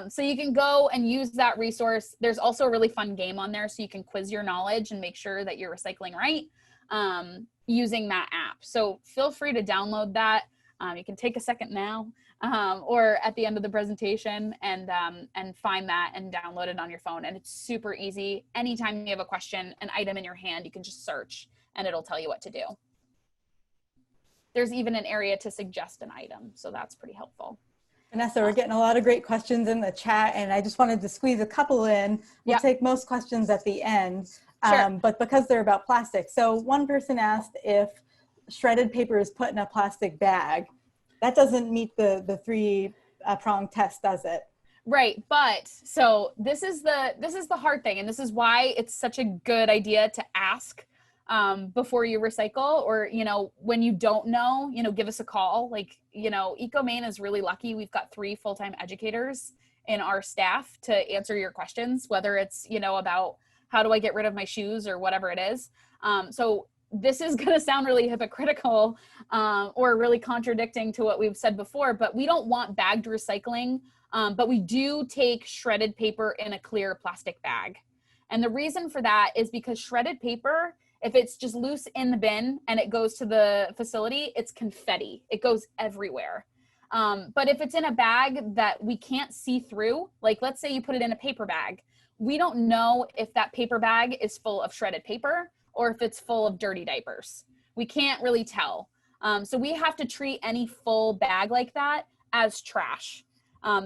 So you can go and use that resource. There's also a really fun game on there, so you can quiz your knowledge and make sure that you're recycling right. Using that app. So feel free to download that. You can take a second now, or at the end of the presentation, and find that and download it on your phone. And it's super easy. Anytime you have a question, an item in your hand, you can just search and it'll tell you what to do. There's even an area to suggest an item. So that's pretty helpful. Vanessa, we're getting a lot of great questions in the chat, and I just wanted to squeeze a couple in. We'll take most questions at the end. Sure. But because they're about plastic. So one person asked if shredded paper is put in a plastic bag. That doesn't meet the three-prong test, does it? Right. But so this is the hard thing. And this is why it's such a good idea to ask before you recycle, or, you know, when you don't know, you know, give us a call. Like, you know, ecomaine is really lucky. We've got 3 full-time educators in our staff to answer your questions, whether it's, you know, about how do I get rid of my shoes or whatever it is. So this is going to sound really hypocritical or really contradicting to what we've said before, but we don't want bagged recycling, but we do take shredded paper in a clear plastic bag. And the reason for that is because shredded paper, if it's just loose in the bin and it goes to the facility, it's confetti. It goes everywhere. But if it's in a bag that we can't see through, like let's say you put it in a paper bag, we don't know if that paper bag is full of shredded paper or if it's full of dirty diapers. We can't really tell. So we have to treat any full bag like that as trash.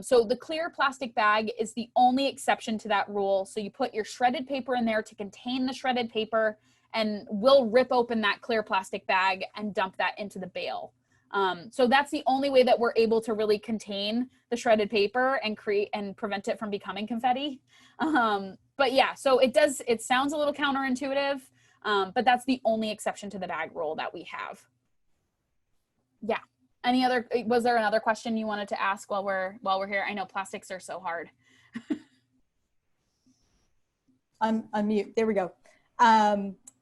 So the clear plastic bag is the only exception to that rule. So you put your shredded paper in there to contain the shredded paper, and we'll rip open that clear plastic bag and dump that into the bale. So that's the only way that we're able to really contain the shredded paper and prevent it from becoming confetti. But yeah, so it sounds a little counterintuitive, but that's the only exception to the bag rule that we have. Yeah. Was there another question you wanted to ask while we're here? I know plastics are so hard. Unmute. There we go.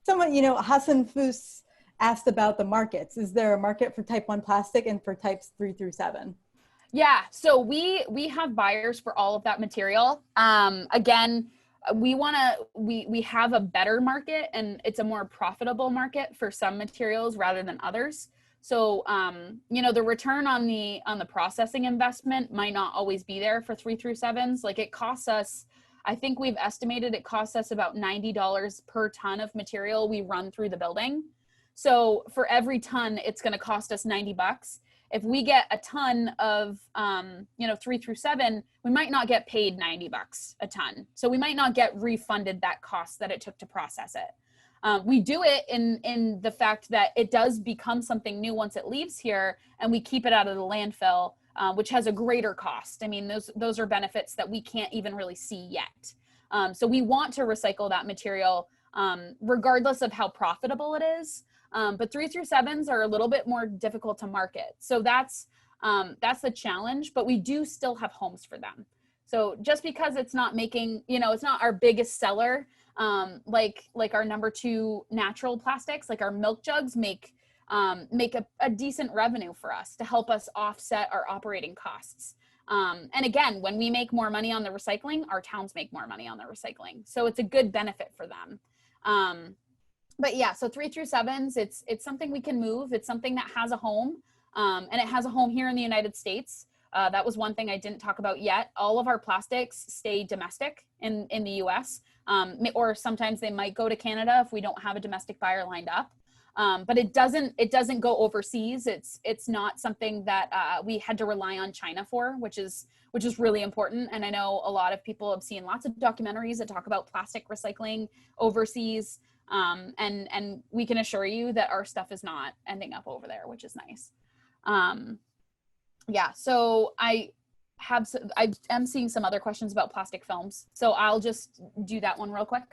Someone, you know, Hassan Fous asked about the markets. Is there a market for type 1 plastic and for types 3 through 7? Yeah, so we have buyers for all of that material. Again, we have a better market, and it's a more profitable market for some materials rather than others. So, you know, the return on the processing investment might not always be there for 3 through 7s. Like it costs us, I think we've estimated it costs us about $90 per ton of material we run through the building. So for every ton, it's going to cost us $90. If we get a ton of, you know, 3 through 7, we might not get paid $90 a ton. So we might not get refunded that cost that it took to process it. We do it in the fact that it does become something new once it leaves here, and we keep it out of the landfill, which has a greater cost. I mean, those are benefits that we can't even really see yet. So we want to recycle that material regardless of how profitable it is. But 3 through 7s are a little bit more difficult to market. So that's the challenge, but we do still have homes for them. So just because it's not making, it's not our biggest seller, like our number 2 natural plastics, like our milk jugs make a decent revenue for us to help us offset our operating costs. And again, when we make more money on the recycling, our towns make more money on the recycling. So it's a good benefit for them. But yeah, so 3 through 7s, it's something we can move. It's something that has a home, and it has a home here in the United States. That was one thing I didn't talk about yet. All of our plastics stay domestic in the US, or sometimes they might go to Canada if we don't have a domestic buyer lined up. But it doesn't go overseas. It's not something that we had to rely on China for, which is really important. And I know a lot of people have seen lots of documentaries that talk about plastic recycling overseas. And we can assure you that our stuff is not ending up over there, which is nice. Yeah, so I am seeing some other questions about plastic films. So I'll just do that one real quick.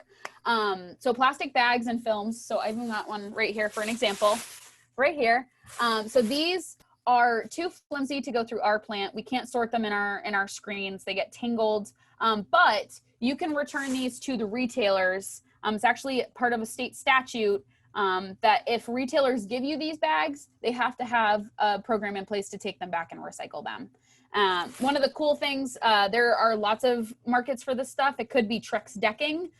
So plastic bags and films. So I've got one right here for an example, right here. So these are too flimsy to go through our plant. We can't sort them in our screens. They get tangled, but you can return these to the retailers. It's actually part of a state statute that if retailers give you these bags, they have to have a program in place to take them back and recycle them. One of the cool things, there are lots of markets for this stuff. It could be Trex decking.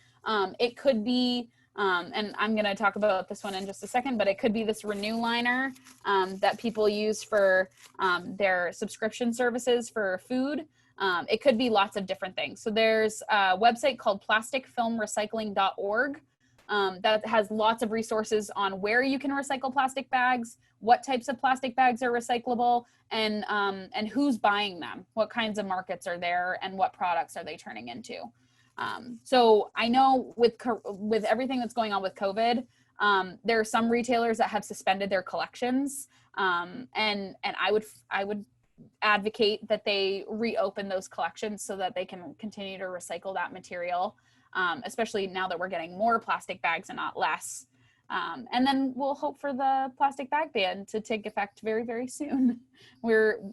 It could be, and I'm going to talk about this one in just a second, but it could be this Renew liner that people use for their subscription services for food. It could be lots of different things. So there's a website called plasticfilmrecycling.org that has lots of resources on where you can recycle plastic bags, what types of plastic bags are recyclable, and who's buying them, what kinds of markets are there, and what products are they turning into. So I know with everything that's going on with COVID, there are some retailers that have suspended their collections, and I would advocate that they reopen those collections so that they can continue to recycle that material, especially now that we're getting more plastic bags and not less. And then we'll hope for the plastic bag ban to take effect very, very soon.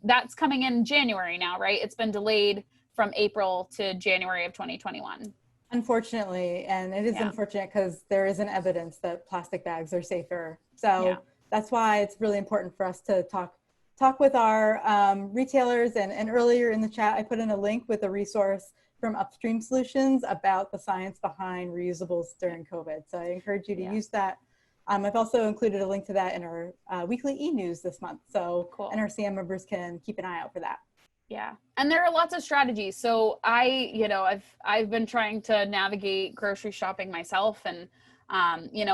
That's coming in January now, right? It's been delayed from April to January of 2021. Unfortunately, and it is unfortunate because there isn't evidence that plastic bags are safer. So that's why it's really important for us to talk with our retailers. And earlier in the chat, I put in a link with a resource from Upstream Solutions about the science behind reusables during COVID. So I encourage you to use that. I've also included a link to that in our weekly e-news this month. So cool. NRCM members can keep an eye out for that. Yeah. And there are lots of strategies. So I've been trying to navigate grocery shopping myself, and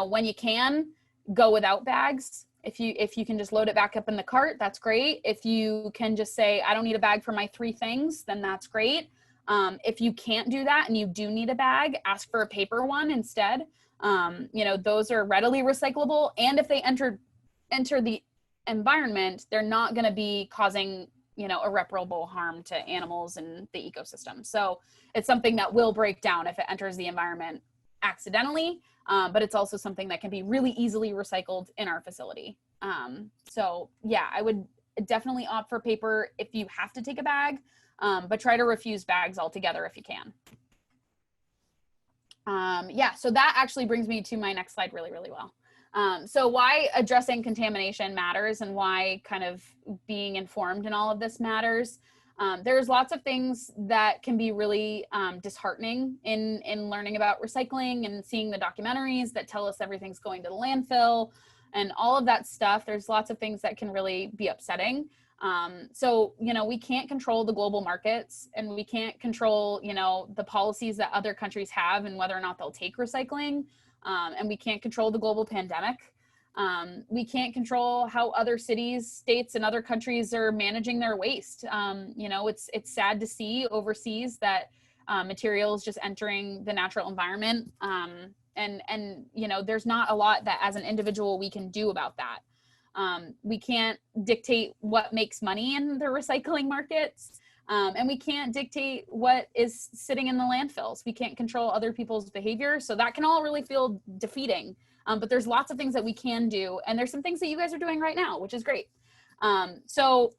when you can go without bags, if you can just load it back up in the cart, that's great. If you can just say, I don't need a bag for my 3 things, then that's great. If you can't do that and you do need a bag, ask for a paper one instead. Those are readily recyclable. And if they enter the environment, they're not going to be causing, irreparable harm to animals and the ecosystem. So it's something that will break down if it enters the environment accidentally. But it's also something that can be really easily recycled in our facility. So yeah, I would definitely opt for paper if you have to take a bag, but try to refuse bags altogether if you can. So that actually brings me to my next slide really, really well. So why addressing contamination matters and why kind of being informed in all of this matters. There's lots of things that can be really disheartening in learning about recycling and seeing the documentaries that tell us everything's going to the landfill and all of that stuff. There's lots of things that can really be upsetting. So we can't control the global markets, and we can't control, the policies that other countries have and whether or not they'll take recycling. And we can't control the global pandemic. We can't control how other cities, states, and other countries are managing their waste. It's sad to see overseas that material is just entering the natural environment. And there's not a lot that as an individual we can do about that. We can't dictate what makes money in the recycling markets. And we can't dictate what is sitting in the landfills. We can't control other people's behavior. So that can all really feel defeating. But there's lots of things that we can do. And there's some things that you guys are doing right now, which is great. So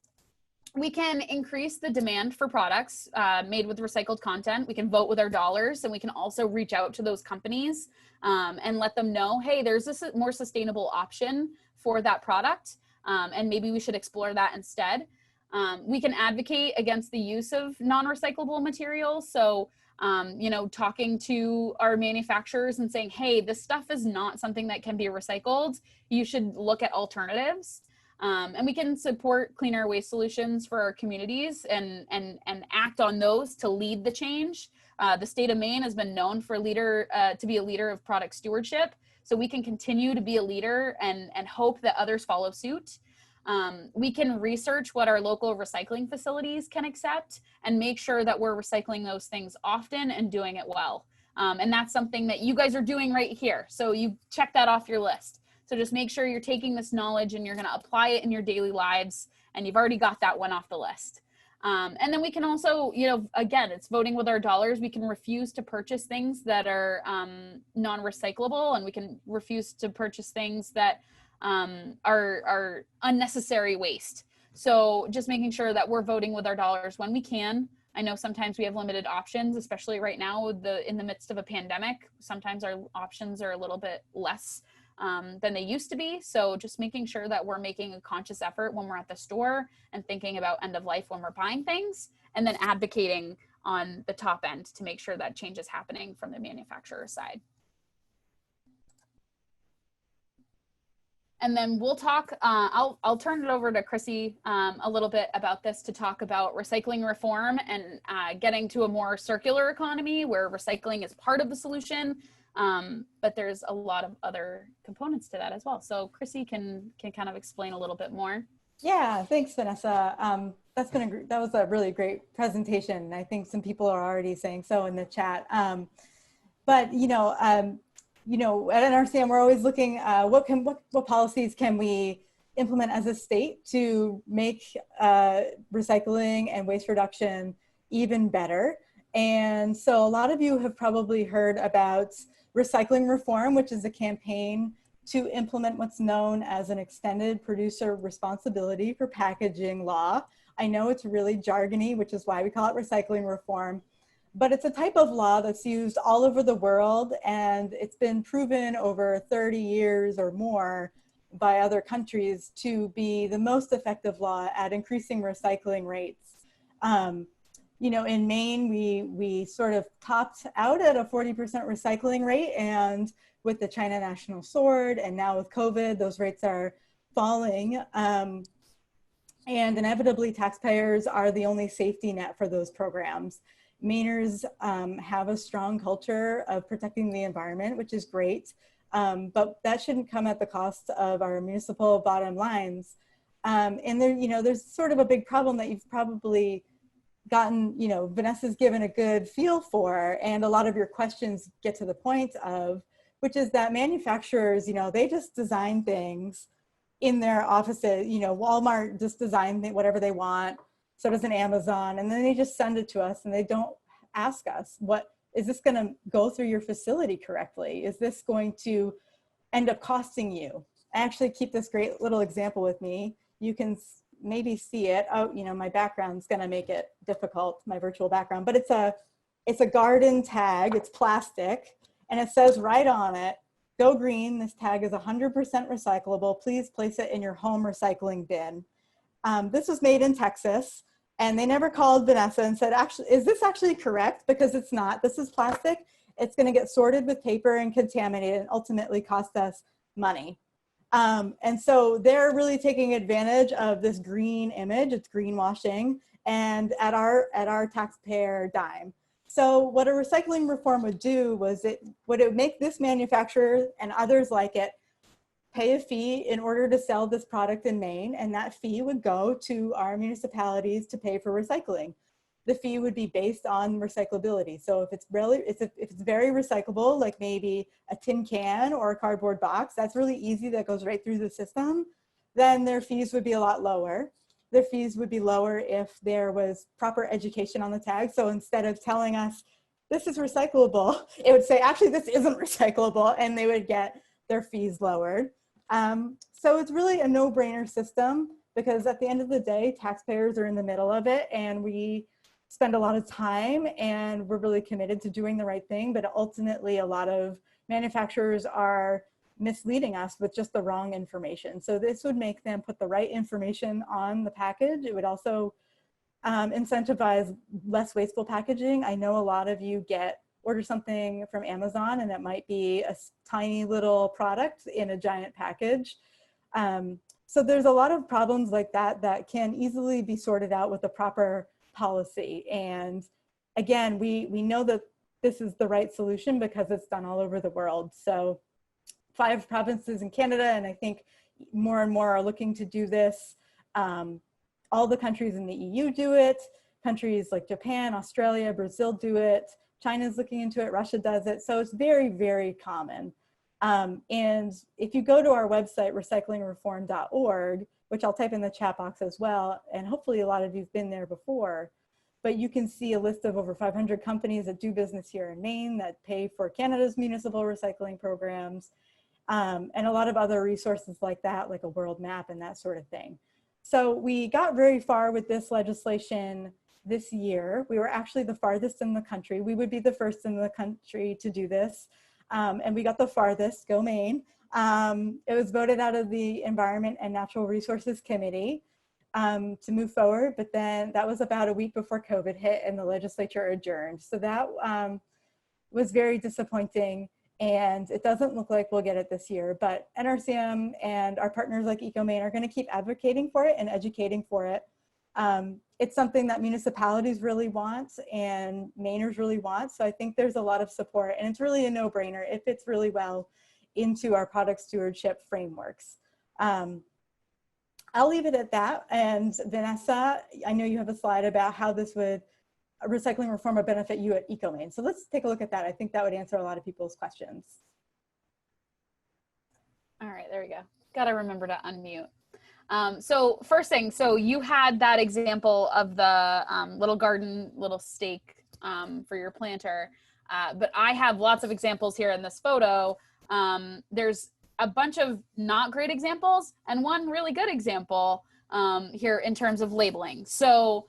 we can increase the demand for products made with recycled content. We can vote with our dollars, and we can also reach out to those companies and let them know, hey, there's this more sustainable option for that product, and maybe we should explore that instead. We can advocate against the use of non-recyclable materials. So, talking to our manufacturers and saying, hey, this stuff is not something that can be recycled. You should look at alternatives. And we can support cleaner waste solutions for our communities and act on those to lead the change. The state of Maine has been known for to be a leader of product stewardship. So we can continue to be a leader and hope that others follow suit. We can research what our local recycling facilities can accept and make sure that we're recycling those things often and doing it well. And that's something that you guys are doing right here. So you check that off your list. So just make sure you're taking this knowledge and you're going to apply it in your daily lives, and you've already got that one off the list. And then we can also, again, it's voting with our dollars. We can refuse to purchase things that are non-recyclable, and we can refuse to purchase things that are unnecessary waste. So just making sure that we're voting with our dollars when we can. I know sometimes we have limited options, especially right now in the midst of a pandemic. Sometimes our options are a little bit less than they used to be. So just making sure that we're making a conscious effort when we're at the store and thinking about end of life when we're buying things, and then advocating on the top end to make sure that change is happening from the manufacturer side. And then we'll talk, I'll turn it over to Chrissy a little bit about this to talk about recycling reform and getting to a more circular economy where recycling is part of the solution. But there's a lot of other components to that as well. So Chrissy can kind of explain a little bit more. Yeah, thanks, Vanessa. That was a really great presentation. I think some people are already saying so in the chat. But at NRCM, we're always looking what policies can we implement as a state to make recycling and waste reduction even better. And so a lot of you have probably heard about recycling reform, which is a campaign to implement what's known as an extended producer responsibility for packaging law. I know it's really jargony, which is why we call it recycling reform, but it's a type of law that's used all over the world, and it's been proven over 30 years or more by other countries to be the most effective law at increasing recycling rates. In Maine, we sort of topped out at a 40% recycling rate, and with the China National Sword, and now with COVID, those rates are falling. And inevitably, taxpayers are the only safety net for those programs. Mainers have a strong culture of protecting the environment, which is great, but that shouldn't come at the cost of our municipal bottom lines. And there's sort of a big problem that you've probably gotten, Vanessa's given a good feel for, and a lot of your questions get to the point of, which is that manufacturers, they just design things in their offices. Walmart just design whatever they want, so does an Amazon, and then they just send it to us, and they don't ask us, is this going to go through your facility correctly? Is this going to end up costing you? I actually keep this great little example with me. You can maybe see it. Oh, my background's going to make it difficult, my virtual background, but it's a garden tag. It's plastic, and it says right on it, "Go green. This tag is 100% recyclable. Please place it in your home recycling bin." This was made in Texas, and they never called Vanessa and said, "Actually, is this actually correct? Because it's not. This is plastic. It's going to get sorted with paper and contaminated and ultimately cost us money." And so they're really taking advantage of this green image. It's greenwashing, and at our taxpayer dime. So what a recycling reform would do was it would make this manufacturer and others like it pay a fee in order to sell this product in Maine, and that fee would go to our municipalities to pay for recycling. The fee would be based on recyclability. So if it's very recyclable, like maybe a tin can or a cardboard box, that's really easy, that goes right through the system, then their fees would be a lot lower. their fees would be lower if there was proper education on the tag. So instead of telling us, this is recyclable, it would say, actually, this isn't recyclable, and they would get their fees lowered. So it's really a no-brainer system, because at the end of the day, taxpayers are in the middle of it, and we spend a lot of time, and we're really committed to doing the right thing. But ultimately, a lot of manufacturers are misleading us with just the wrong information. So this would make them put the right information on the package. It would also incentivize less wasteful packaging. I know a lot of you order something from Amazon, and it might be a tiny little product in a giant package. So there's a lot of problems like that that can easily be sorted out with a proper policy. And again, we know that this is the right solution because it's done all over the world. So 5 provinces in Canada, and I think more and more are looking to do this. All the countries in the EU do it. Countries like Japan, Australia, Brazil do it. China's looking into it, Russia does it. So it's very, very common. And if you go to our website, recyclingreform.org, which I'll type in the chat box as well, and hopefully a lot of you've been there before, but you can see a list of over 500 companies that do business here in Maine that pay for Canada's municipal recycling programs, and a lot of other resources like that, like a world map and that sort of thing. So we got very far with this legislation this year. We were actually the farthest in the country. We would be the first in the country to do this. And we got the farthest, go Maine. It was voted out of the Environment and Natural Resources Committee to move forward, but then that was about a week before COVID hit and the legislature adjourned. So that was very disappointing, and it doesn't look like we'll get it this year, but NRCM and our partners like ecomaine are gonna keep advocating for it and educating for it. It's something that municipalities really want and Mainers really want. So I think there's a lot of support, and it's really a no-brainer. It fits really well into our product stewardship frameworks. I'll leave it at that. And Vanessa, I know you have a slide about how this would recycling reform would benefit you at ecomaine. So let's take a look at that. I think that would answer a lot of people's questions. All right, there we go. Got to remember to unmute. So first thing, so you had that example of the little garden, little stake for your planter, but I have lots of examples here in this photo. There's a bunch of not great examples and one really good example here in terms of labeling. So,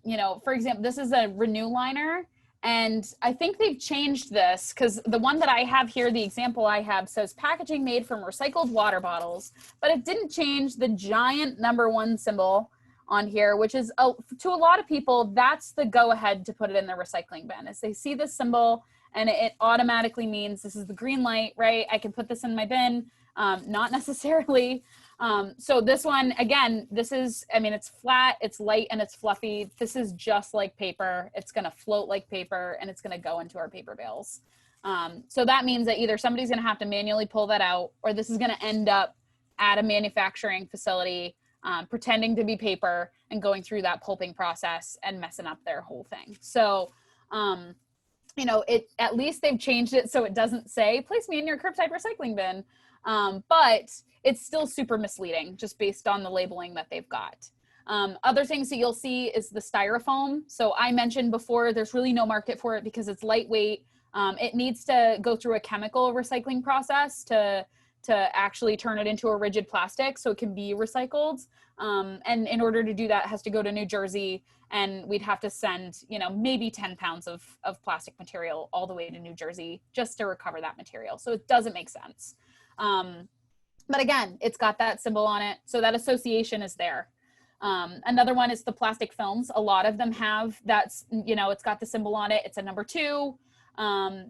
you know, for example, this is a Renew liner. And I think they've changed this because the one that I have here, the example I have says packaging made from recycled water bottles, but it didn't change the giant #1 symbol on here, which is to a lot of people, that's the go ahead to put it in the recycling bin. As they see this symbol and it automatically means this is the green light, right? I can put this in my bin, not necessarily. So this one, again, this is, I mean, it's flat, it's light, and it's fluffy. This is just like paper. It's going to float like paper, and it's going to go into our paper bales. So that means that either somebody's going to have to manually pull that out, or this is going to end up at a manufacturing facility, pretending to be paper and going through that pulping process and messing up their whole thing. So, you know, at least they've changed it so it doesn't say, place me in your curbside recycling bin. But it's still super misleading just based on the labeling that they've got. Other things that you'll see is the styrofoam. So I mentioned before, there's really no market for it because it's lightweight. It needs to go through a chemical recycling process to actually turn it into a rigid plastic so it can be recycled. And in order to do that, it has to go to New Jersey, and we'd have to send, you know, maybe 10 pounds of plastic material all the way to New Jersey just to recover that material. So it doesn't make sense. But again, it's got that symbol on it, so that association is there. Another one is the plastic films. A lot of them have that's, you know, it's got the symbol on it. It's a #2.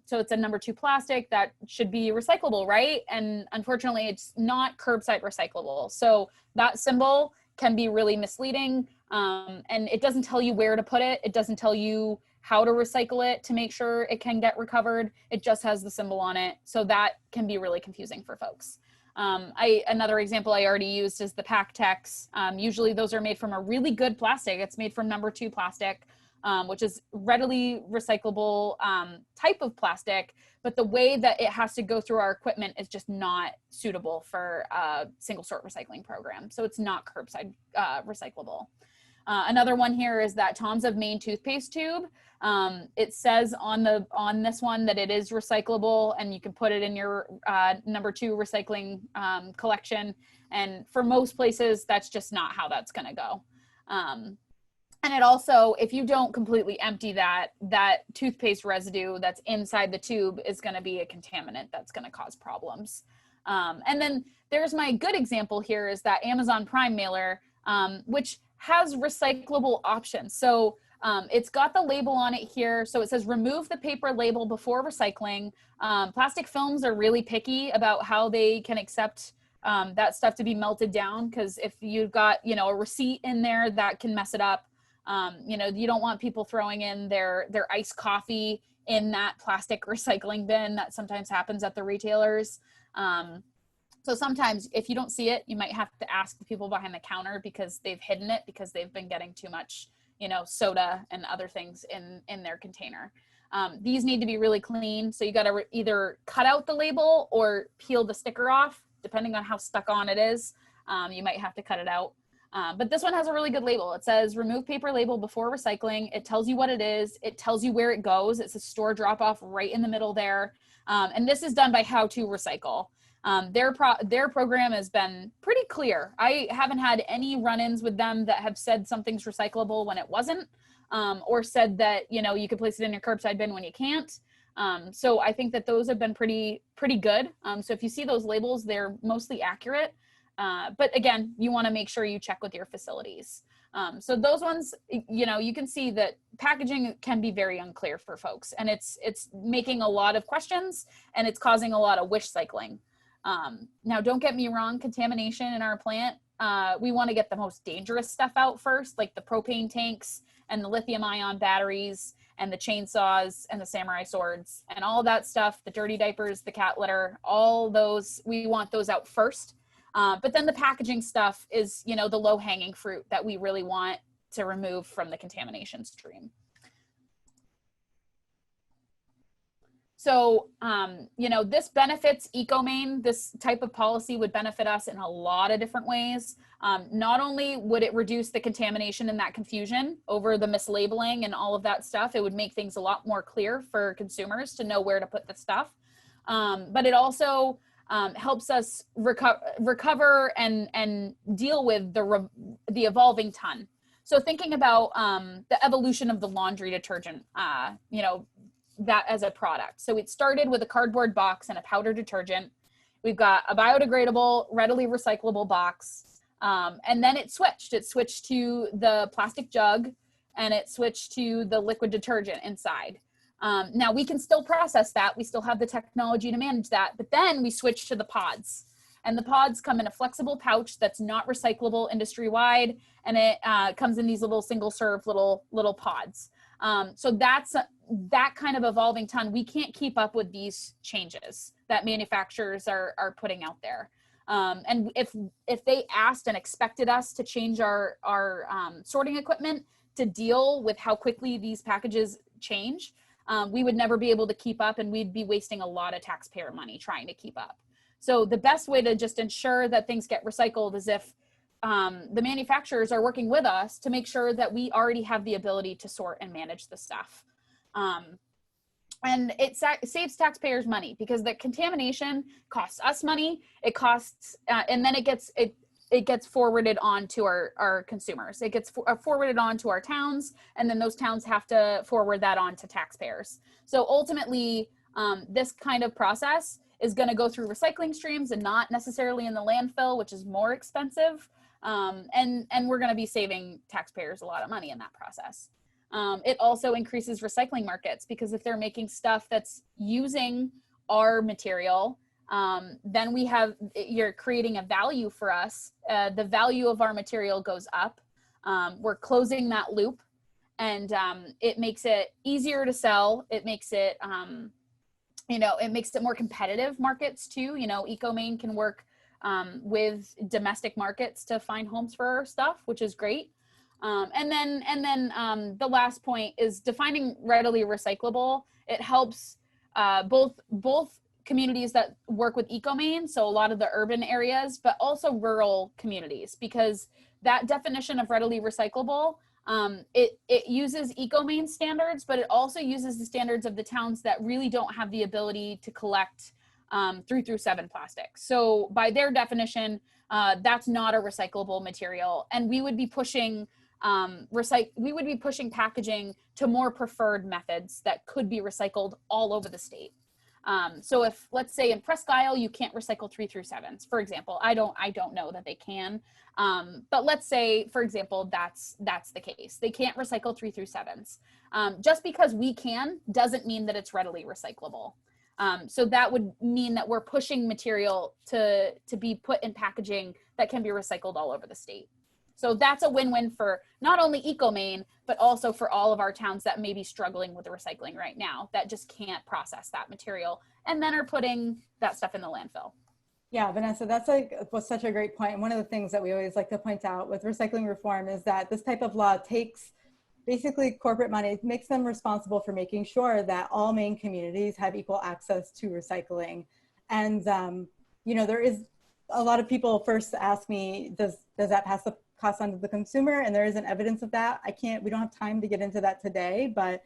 So it's a #2 plastic that should be recyclable, right? And unfortunately, it's not curbside recyclable. So that symbol can be really misleading. And it doesn't tell you where to put it. It doesn't tell you how to recycle it to make sure it can get recovered. It just has the symbol on it. So that can be really confusing for folks. Another example I already used is the PackTex. Usually those are made from a really good plastic. It's made from #2 plastic. which is readily recyclable type of plastic, but the way that it has to go through our equipment is just not suitable for a single sort recycling program. So it's not curbside recyclable. Another one here is that Tom's of Maine toothpaste tube. It says on this one that it is recyclable, and you can put it in your number 2 recycling collection. And for most places, that's just not how that's going to go. And it also, if you don't completely empty that toothpaste residue that's inside the tube is going to be a contaminant that's going to cause problems. And then there's my good example here is that Amazon Prime mailer, which has recyclable options. So it's got the label on it here. So it says remove the paper label before recycling. Plastic films are really picky about how they can accept that stuff to be melted down, because if you've got, you know, a receipt in there, that can mess it up. You know, you don't want people throwing in their iced coffee in that plastic recycling bin. That sometimes happens at the retailers. So sometimes if you don't see it, you might have to ask the people behind the counter because they've hidden it because they've been getting too much, you know, soda and other things in their container. These need to be really clean. So you got to either cut out the label or peel the sticker off, depending on how stuck on it is. You might have to cut it out. But this one has a really good label. It says remove paper label before recycling. It tells you what it is. It tells you where it goes. It's a store drop off right in the middle there. And this is done by How to Recycle. Their program has been pretty clear. I haven't had any run-ins with them that have said something's recyclable when it wasn't, or said that, you know, you could place it in your curbside bin when you can't. So I think that those have been pretty good. So if you see those labels, they're mostly accurate. But again, you want to make sure you check with your facilities. So those ones, you know, you can see that packaging can be very unclear for folks, and it's making a lot of questions, and it's causing a lot of wish cycling. Now, don't get me wrong, contamination in our plant, we want to get the most dangerous stuff out first, like the propane tanks and the lithium ion batteries and the chainsaws and the samurai swords and all that stuff, the dirty diapers, the cat litter, all those, we want those out first. But then the packaging stuff is, you know, the low hanging fruit that we really want to remove from the contamination stream. So, you know, this benefits ecomaine. This type of policy would benefit us in a lot of different ways. Not only would it reduce the contamination and that confusion over the mislabeling and all of that stuff, it would make things a lot more clear for consumers to know where to put the stuff. But it also helps us recover and deal with the evolving ton. So thinking about the evolution of the laundry detergent, you know, that as a product. So it started with a cardboard box and a powder detergent. We've got a biodegradable, readily recyclable box. And then it switched to the plastic jug, and it switched to the liquid detergent inside. Now we can still process that. We still have the technology to manage that, but then we switched to the pods, and the pods come in a flexible pouch that's not recyclable industry wide. And it comes in these little single serve little pods. So that's that kind of evolving ton. We can't keep up with these changes that manufacturers are putting out there. And if they asked and expected us to change our sorting equipment to deal with how quickly these packages change, we would never be able to keep up, and we'd be wasting a lot of taxpayer money trying to keep up. So the best way to just ensure that things get recycled is if the manufacturers are working with us to make sure that we already have the ability to sort and manage the stuff. And it saves taxpayers money, because the contamination costs us money. It costs, and then it gets forwarded on to our consumers. It gets forwarded on to our towns, and then those towns have to forward that on to taxpayers. So ultimately, this kind of process is going to go through recycling streams and not necessarily in the landfill, which is more expensive. And we're going to be saving taxpayers a lot of money in that process. It also increases recycling markets, because if they're making stuff that's using our material, then you're creating a value for us. The value of our material goes up. We're closing that loop, and it makes it easier to sell. It makes it, it makes it more competitive markets too. You know, ecomaine can work with domestic markets to find homes for our stuff, which is great. The last point is defining readily recyclable. It helps both communities that work with ecomaine, so a lot of the urban areas, but also rural communities, because that definition of readily recyclable, it uses ecomaine standards, but it also uses the standards of the towns that really don't have the ability to collect 3-7 plastics. So by their definition, that's not a recyclable material, and we would be pushing packaging to more preferred methods that could be recycled all over the state. So if, let's say in Presque Isle, you can't recycle 3-7s, for example, I don't know that they can, but let's say, for example, that's the case. They can't recycle 3-7s. Just because we can doesn't mean that it's readily recyclable. So that would mean that we're pushing material to be put in packaging that can be recycled all over the state. So that's a win-win for not only ecomaine, but also for all of our towns that may be struggling with the recycling right now, that just can't process that material and then are putting that stuff in the landfill. Yeah, Vanessa, was such a great point. And one of the things that we always like to point out with recycling reform is that this type of law takes basically corporate money, it makes them responsible for making sure that all Maine communities have equal access to recycling. And, there is a lot of people first ask me, does that pass the cost on to the consumer? And there isn't evidence of that. We don't have time to get into that today, but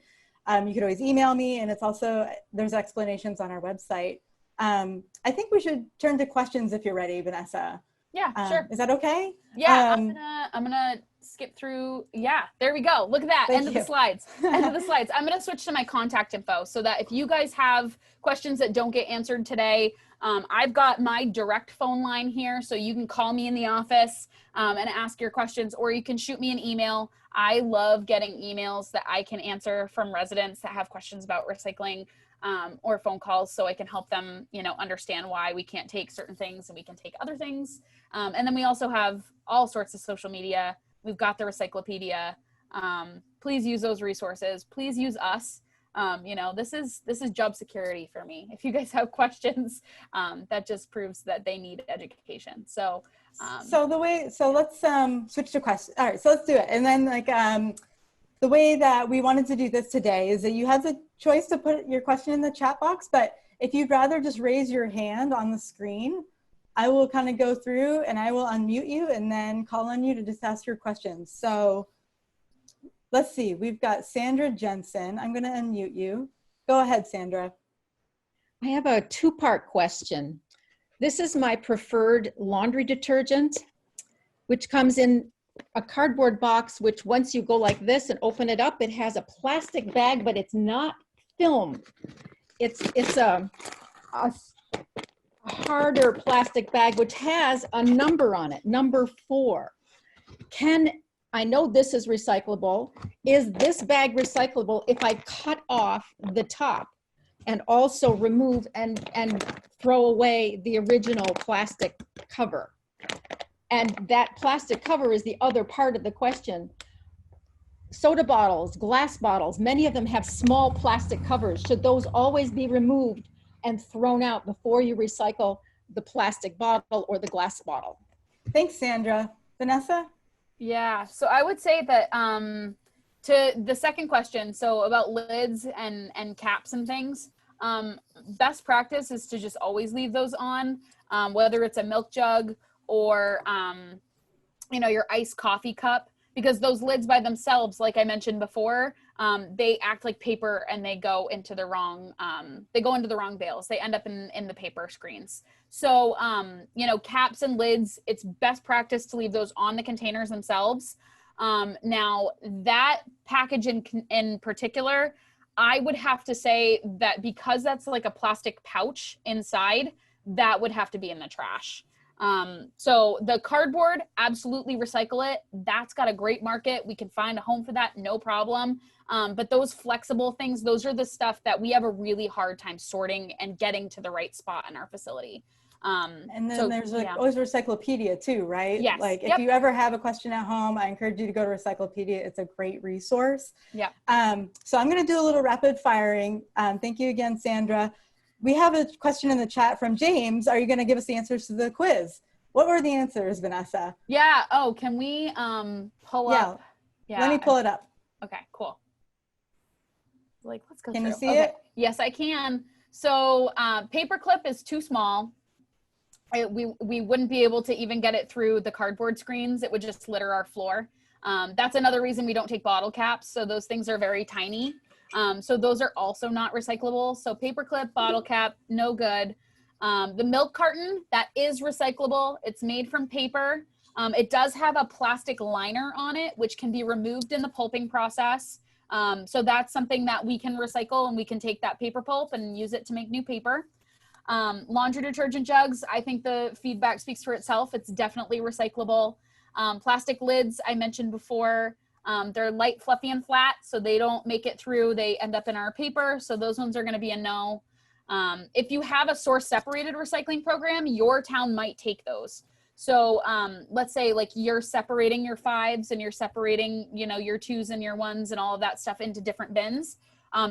you could always email me, and it's also, there's explanations on our website. I think we should turn to questions if you're ready, Vanessa. Yeah, sure. Is that okay? Yeah, I'm gonna skip through. Yeah, there we go. Look at that. End of the slides. End of the slides. I'm gonna switch to my contact info so that if you guys have questions that don't get answered today, I've got my direct phone line here, so you can call me in the office and ask your questions, or you can shoot me an email. I love getting emails that I can answer from residents that have questions about recycling, or phone calls, so I can help them, understand why we can't take certain things and we can take other things. And then we also have all sorts of social media. We've got the Recyclopedia. Please use those resources. Please use us. This is job security for me. If you guys have questions, that just proves that they need education. So let's switch to questions. All right, so let's do it. And then the way that we wanted to do this today is that you have the choice to put your question in the chat box, but if you'd rather just raise your hand on the screen, I will kind of go through and I will unmute you and then call on you to just ask your questions. So let's see, we've got Sandra Jensen. I'm going to unmute you. Go ahead, Sandra. I have a two-part question. This is my preferred laundry detergent, which comes in a cardboard box, which once you go like this and open it up, it has a plastic bag, but it's not film. It's a harder plastic bag, which has a number on it, number 4. I know this is recyclable. Is this bag recyclable if I cut off the top and also remove and throw away the original plastic cover? And that plastic cover is the other part of the question. Soda bottles, glass bottles, many of them have small plastic covers. Should those always be removed and thrown out before you recycle the plastic bottle or the glass bottle? Thanks, Sandra. Vanessa? Yeah, so I would say that to the second question, so about lids and caps and things, best practice is to just always leave those on, whether it's a milk jug or, your iced coffee cup, because those lids by themselves, like I mentioned before, they act like paper and they go into the wrong, bales. They end up in the paper screens. So, caps and lids, it's best practice to leave those on the containers themselves. Now that package in particular, I would have to say that because that's like a plastic pouch inside, that would have to be in the trash. So the cardboard, absolutely recycle it. That's got a great market. We can find a home for that, no problem. But those flexible things, those are the stuff that we have a really hard time sorting and getting to the right spot in our facility. And then there's always Recyclopedia too, right? Yes. If you ever have a question at home, I encourage you to go to Recyclopedia. It's a great resource. Yeah. So I'm going to do a little rapid firing. Thank you again, Sandra. We have a question in the chat from James. Are you going to give us the answers to the quiz? What were the answers, Vanessa? Yeah. Oh, can we pull up? Yeah. Let me pull it up. Okay, cool. Like, let's go Can through. you see it? Yes, I can. So paperclip is too small. We wouldn't be able to even get it through the cardboard screens. It would just litter our floor. That's another reason we don't take bottle caps. So those things are very tiny. So those are also not recyclable. So paperclip, bottle cap, no good. The milk carton, that is recyclable. It's made from paper. It does have a plastic liner on it, which can be removed in the pulping process. So that's something that we can recycle, and we can take that paper pulp and use it to make new paper. Laundry detergent jugs, I think the feedback speaks for itself. It's definitely recyclable. Plastic lids, I mentioned before, they're light, fluffy, and flat, so they don't make it through. They end up in our paper, so those ones are going to be a no. If you have a source separated recycling program, your town might take those. So let's say like you're separating your 5s and you're separating, you know, your 2s and your 1s and all of that stuff into different bins.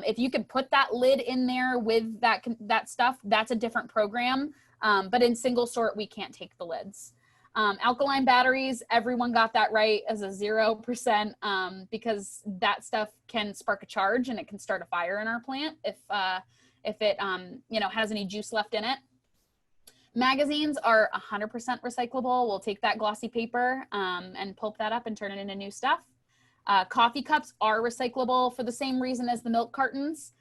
If you could put that lid in there with that stuff, that's a different program. But in single sort, we can't take the lids. Alkaline batteries, everyone got that right as a 0%, because that stuff can spark a charge and it can start a fire in our plant if it you know, has any juice left in it. Magazines are 100% recyclable. We'll take that glossy paper and pulp that up and turn it into new stuff. Coffee cups are recyclable for the same reason as the milk cartons.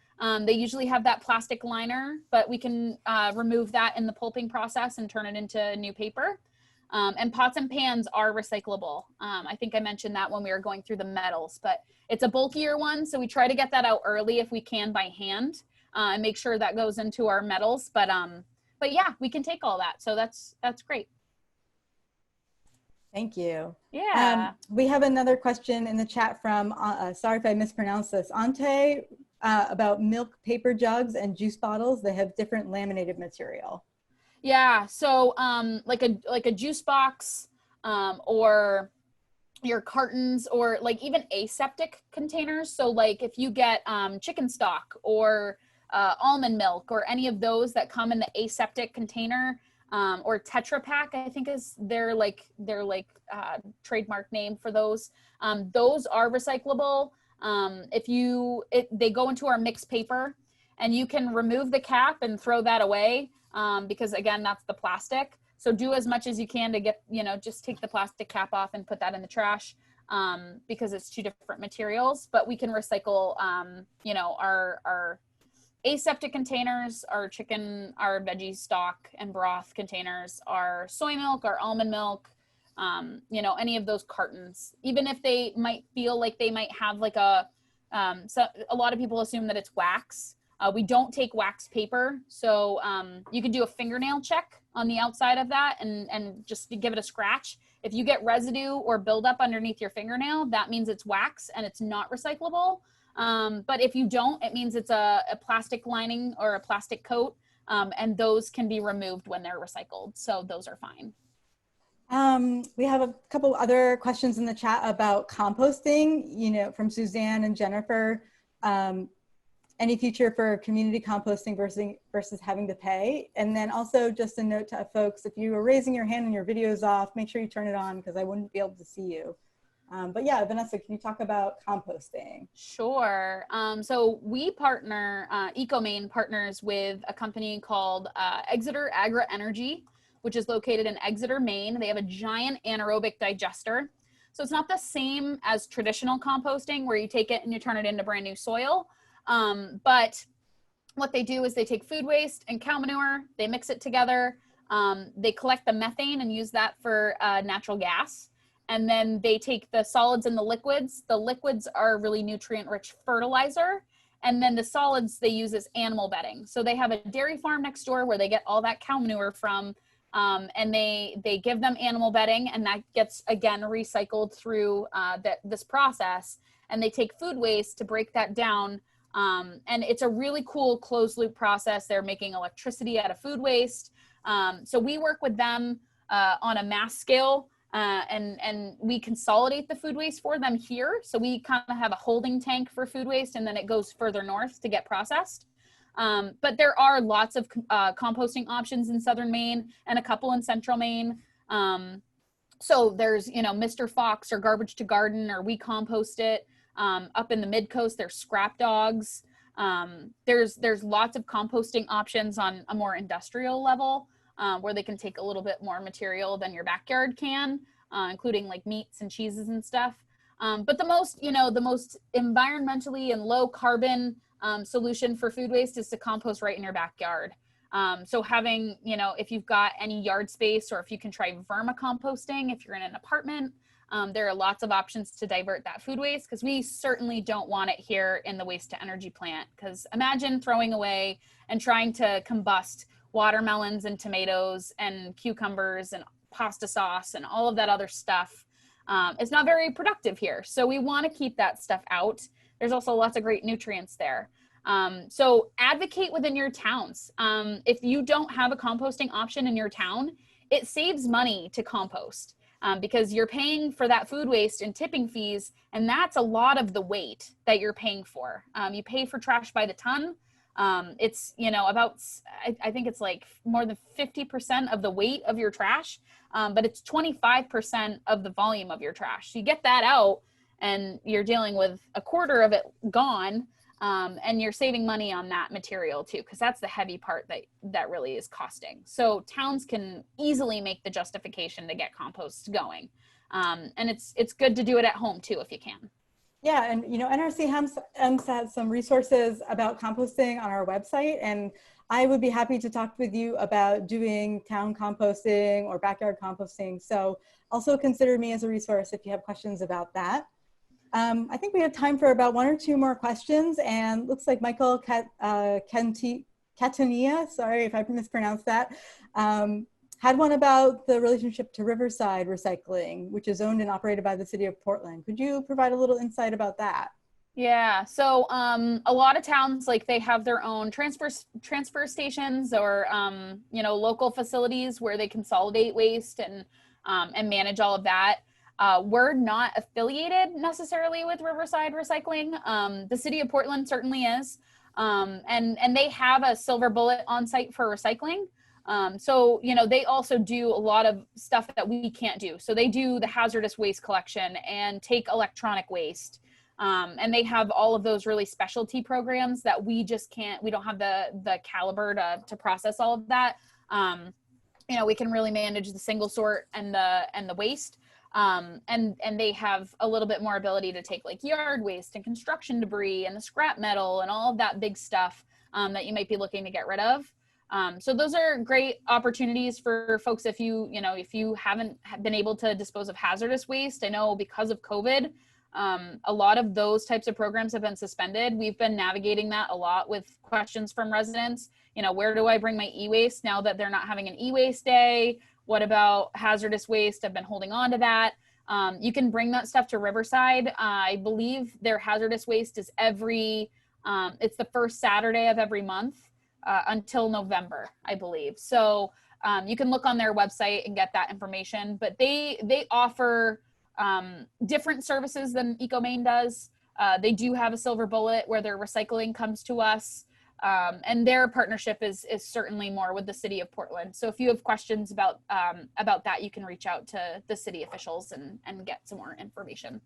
They usually have that plastic liner, but we can remove that in the pulping process and turn it into new paper. And pots and pans are recyclable. I think I mentioned that when we were going through the metals, but it's a bulkier one, so we try to get that out early if we can by hand and make sure that goes into our metals. But yeah, we can take all that, so that's great. Thank you. Yeah. We have another question in the chat from, sorry if I mispronounced this, Ante, about milk paper jugs and juice bottles. They have different laminated material. Yeah, so like a juice box or your cartons, or like even aseptic containers. So like if you get chicken stock or almond milk or any of those that come in the aseptic container, or Tetra Pak, I think is their trademark name for those. Those are recyclable. They go into our mixed paper, and you can remove the cap and throw that away, because again, that's the plastic. So do as much as you can to get, you know, just take the plastic cap off and put that in the trash, because it's 2 different materials. But we can recycle, you know, our aseptic containers, our chicken, our veggie stock and broth containers, our soy milk, our almond milk, you know, any of those cartons, even if they might feel like they might have like so a lot of people assume that it's wax. We don't take wax paper. So you can do a fingernail check on the outside of that and just give it a scratch. If you get residue or buildup underneath your fingernail, that means it's wax and it's not recyclable. But if you don't, it means it's a plastic lining or a plastic coat, and those can be removed when they're recycled. So those are fine. We have a couple other questions in the chat about composting, you know, from Suzanne and Jennifer. Any future for community composting versus having to pay? And then also just a note to folks, if you are raising your hand and your video is off, make sure you turn it on because I wouldn't be able to see you. But yeah, Vanessa, can you talk about composting? Sure. So we partner, ecomaine partners with a company called Exeter Agri Energy, which is located in Exeter, Maine. They have a giant anaerobic digester. So it's not the same as traditional composting where you take it and you turn it into brand new soil. But what they do is they take food waste and cow manure, they mix it together. They collect the methane and use that for natural gas. And then they take the solids and the liquids. The liquids are really nutrient-rich fertilizer. And then the solids they use as animal bedding. So they have a dairy farm next door where they get all that cow manure from, and they give them animal bedding, and that gets, again, recycled through this process. And they take food waste to break that down. And it's a really cool closed loop process. They're making electricity out of food waste. So we work with them on a mass scale. And we consolidate the food waste for them here. So we kind of have a holding tank for food waste, and then it goes further north to get processed. But there are lots of composting options in southern Maine and a couple in central Maine. So there's, you know, Mr. Fox or Garbage to Garden, or We Compost It. Up in the mid coast, there's Scrap Dogs. There's lots of composting options on a more industrial level, where they can take a little bit more material than your backyard can, including like meats and cheeses and stuff. But the most environmentally and low carbon solution for food waste is to compost right in your backyard. So having, you know, if you've got any yard space, or if you can try vermicomposting, if you're in an apartment, there are lots of options to divert that food waste, because we certainly don't want it here in the waste to energy plant. Because imagine throwing away and trying to combust watermelons and tomatoes and cucumbers and pasta sauce and all of that other stuff. It's not very productive here. So we want to keep that stuff out. There's also lots of great nutrients there. So advocate within your towns. If you don't have a composting option in your town, it saves money to compost, because you're paying for that food waste and tipping fees. And that's a lot of the weight that you're paying for. You pay for trash by the ton. It's, you know, about, I think it's like more than 50% of the weight of your trash. But it's 25% of the volume of your trash. So you get that out and you're dealing with a quarter of it gone. And you're saving money on that material too, because that's the heavy part that really is costing. So towns can easily make the justification to get compost going. And it's good to do it at home too, if you can. Yeah, and you know, NRCM has some resources about composting on our website, and I would be happy to talk with you about doing town composting or backyard composting. So also consider me as a resource if you have questions about that. I think we have time for about 1 or 2 more questions, and looks like Michael Catania, sorry if I mispronounced that, had one about the relationship to Riverside Recycling, which is owned and operated by the city of Portland. Could you provide a little insight about that? Yeah, so a lot of towns, like, they have their own transfer stations, or you know, local facilities where they consolidate waste and manage all of that. We're not affiliated necessarily with Riverside Recycling. The city of Portland certainly is, and they have a silver bullet on site for recycling. So, you know, they also do a lot of stuff that we can't do. So they do the hazardous waste collection and take electronic waste. And they have all of those really specialty programs that we just can't, we don't have the caliber to process all of that. You know, we can really manage the single sort and the waste. And they have a little bit more ability to take like yard waste and construction debris and the scrap metal and all of that big stuff, that you might be looking to get rid of. So those are great opportunities for folks if you haven't been able to dispose of hazardous waste. I know because of COVID, a lot of those types of programs have been suspended. We've been navigating that a lot with questions from residents. You know, where do I bring my e-waste now that they're not having an e-waste day? What about hazardous waste? I've been holding on to that. You can bring that stuff to Riverside. I believe their hazardous waste is it's the first Saturday of every month. Until November, I believe. So you can look on their website and get that information, but they offer different services than ecomaine does. They do have a silver bullet where their recycling comes to us, and their partnership is certainly more with the city of Portland. So if you have questions about that, you can reach out to the city officials and get some more information.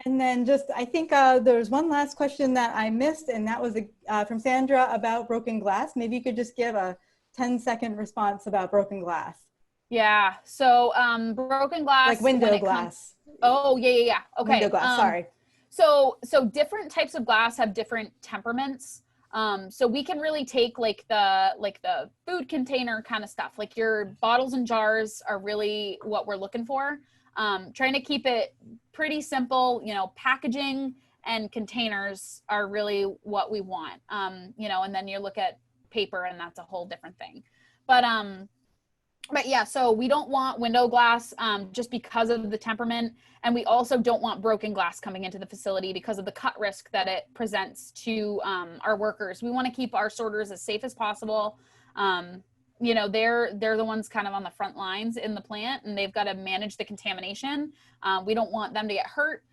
And then I think there's one last question that I missed, and that was from Sandra about broken glass. Maybe you could just give a 10-second response about broken glass. Yeah, so broken glass. Like window glass. Oh, yeah. Okay. Window glass, sorry. So different types of glass have different temperaments. So we can really take like the food container kind of stuff, like your bottles and jars are really what we're looking for. Trying to keep it pretty simple, you know, packaging and containers are really what we want. You know, and then you look at paper and that's a whole different thing. But yeah, so we don't want window glass just because of the temperament. And we also don't want broken glass coming into the facility because of the cut risk that it presents to our workers. We want to keep our sorters as safe as possible. You know, they're the ones kind of on the front lines in the plant, and they've got to manage the contamination. We don't want them to get hurt.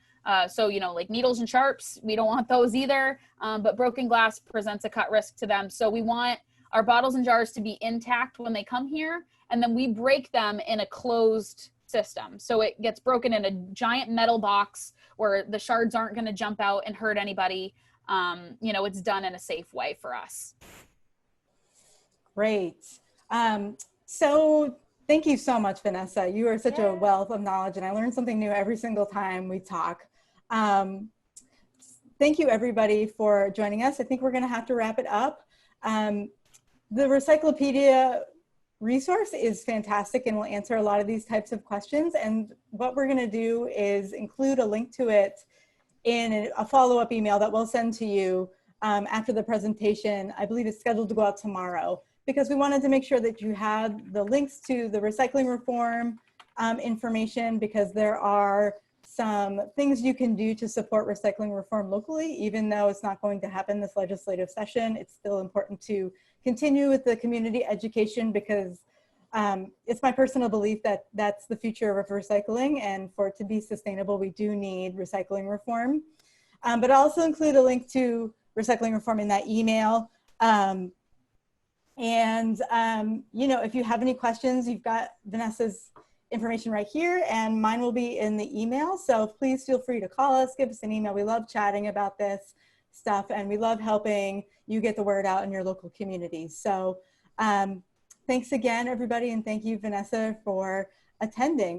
So, you know, like needles and sharps, we don't want those either. But broken glass presents a cut risk to them. So we want our bottles and jars to be intact when they come here. And then we break them in a closed system. So it gets broken in a giant metal box where the shards aren't going to jump out and hurt anybody. You know, it's done in a safe way for us. Great. So thank you so much, Vanessa. You are such a wealth of knowledge, and I learn something new every single time we talk. Thank you, everybody, for joining us. I think we're going to have to wrap it up. The Recyclopedia resource is fantastic and will answer a lot of these types of questions. And what we're going to do is include a link to it in a follow-up email that we'll send to you after the presentation. I believe it's scheduled to go out tomorrow, because we wanted to make sure that you had the links to the recycling reform information, because there are some things you can do to support recycling reform locally. Even though it's not going to happen this legislative session, it's still important to continue with the community education, because it's my personal belief that that's the future of recycling, and for it to be sustainable, we do need recycling reform. But I'll also include a link to recycling reform in that email. You know, if you have any questions, you've got Vanessa's information right here, and mine will be in the email. So please feel free to call us, give us an email. We love chatting about this stuff, and we love helping you get the word out in your local communities. So thanks again, everybody, and thank you, Vanessa, for attending.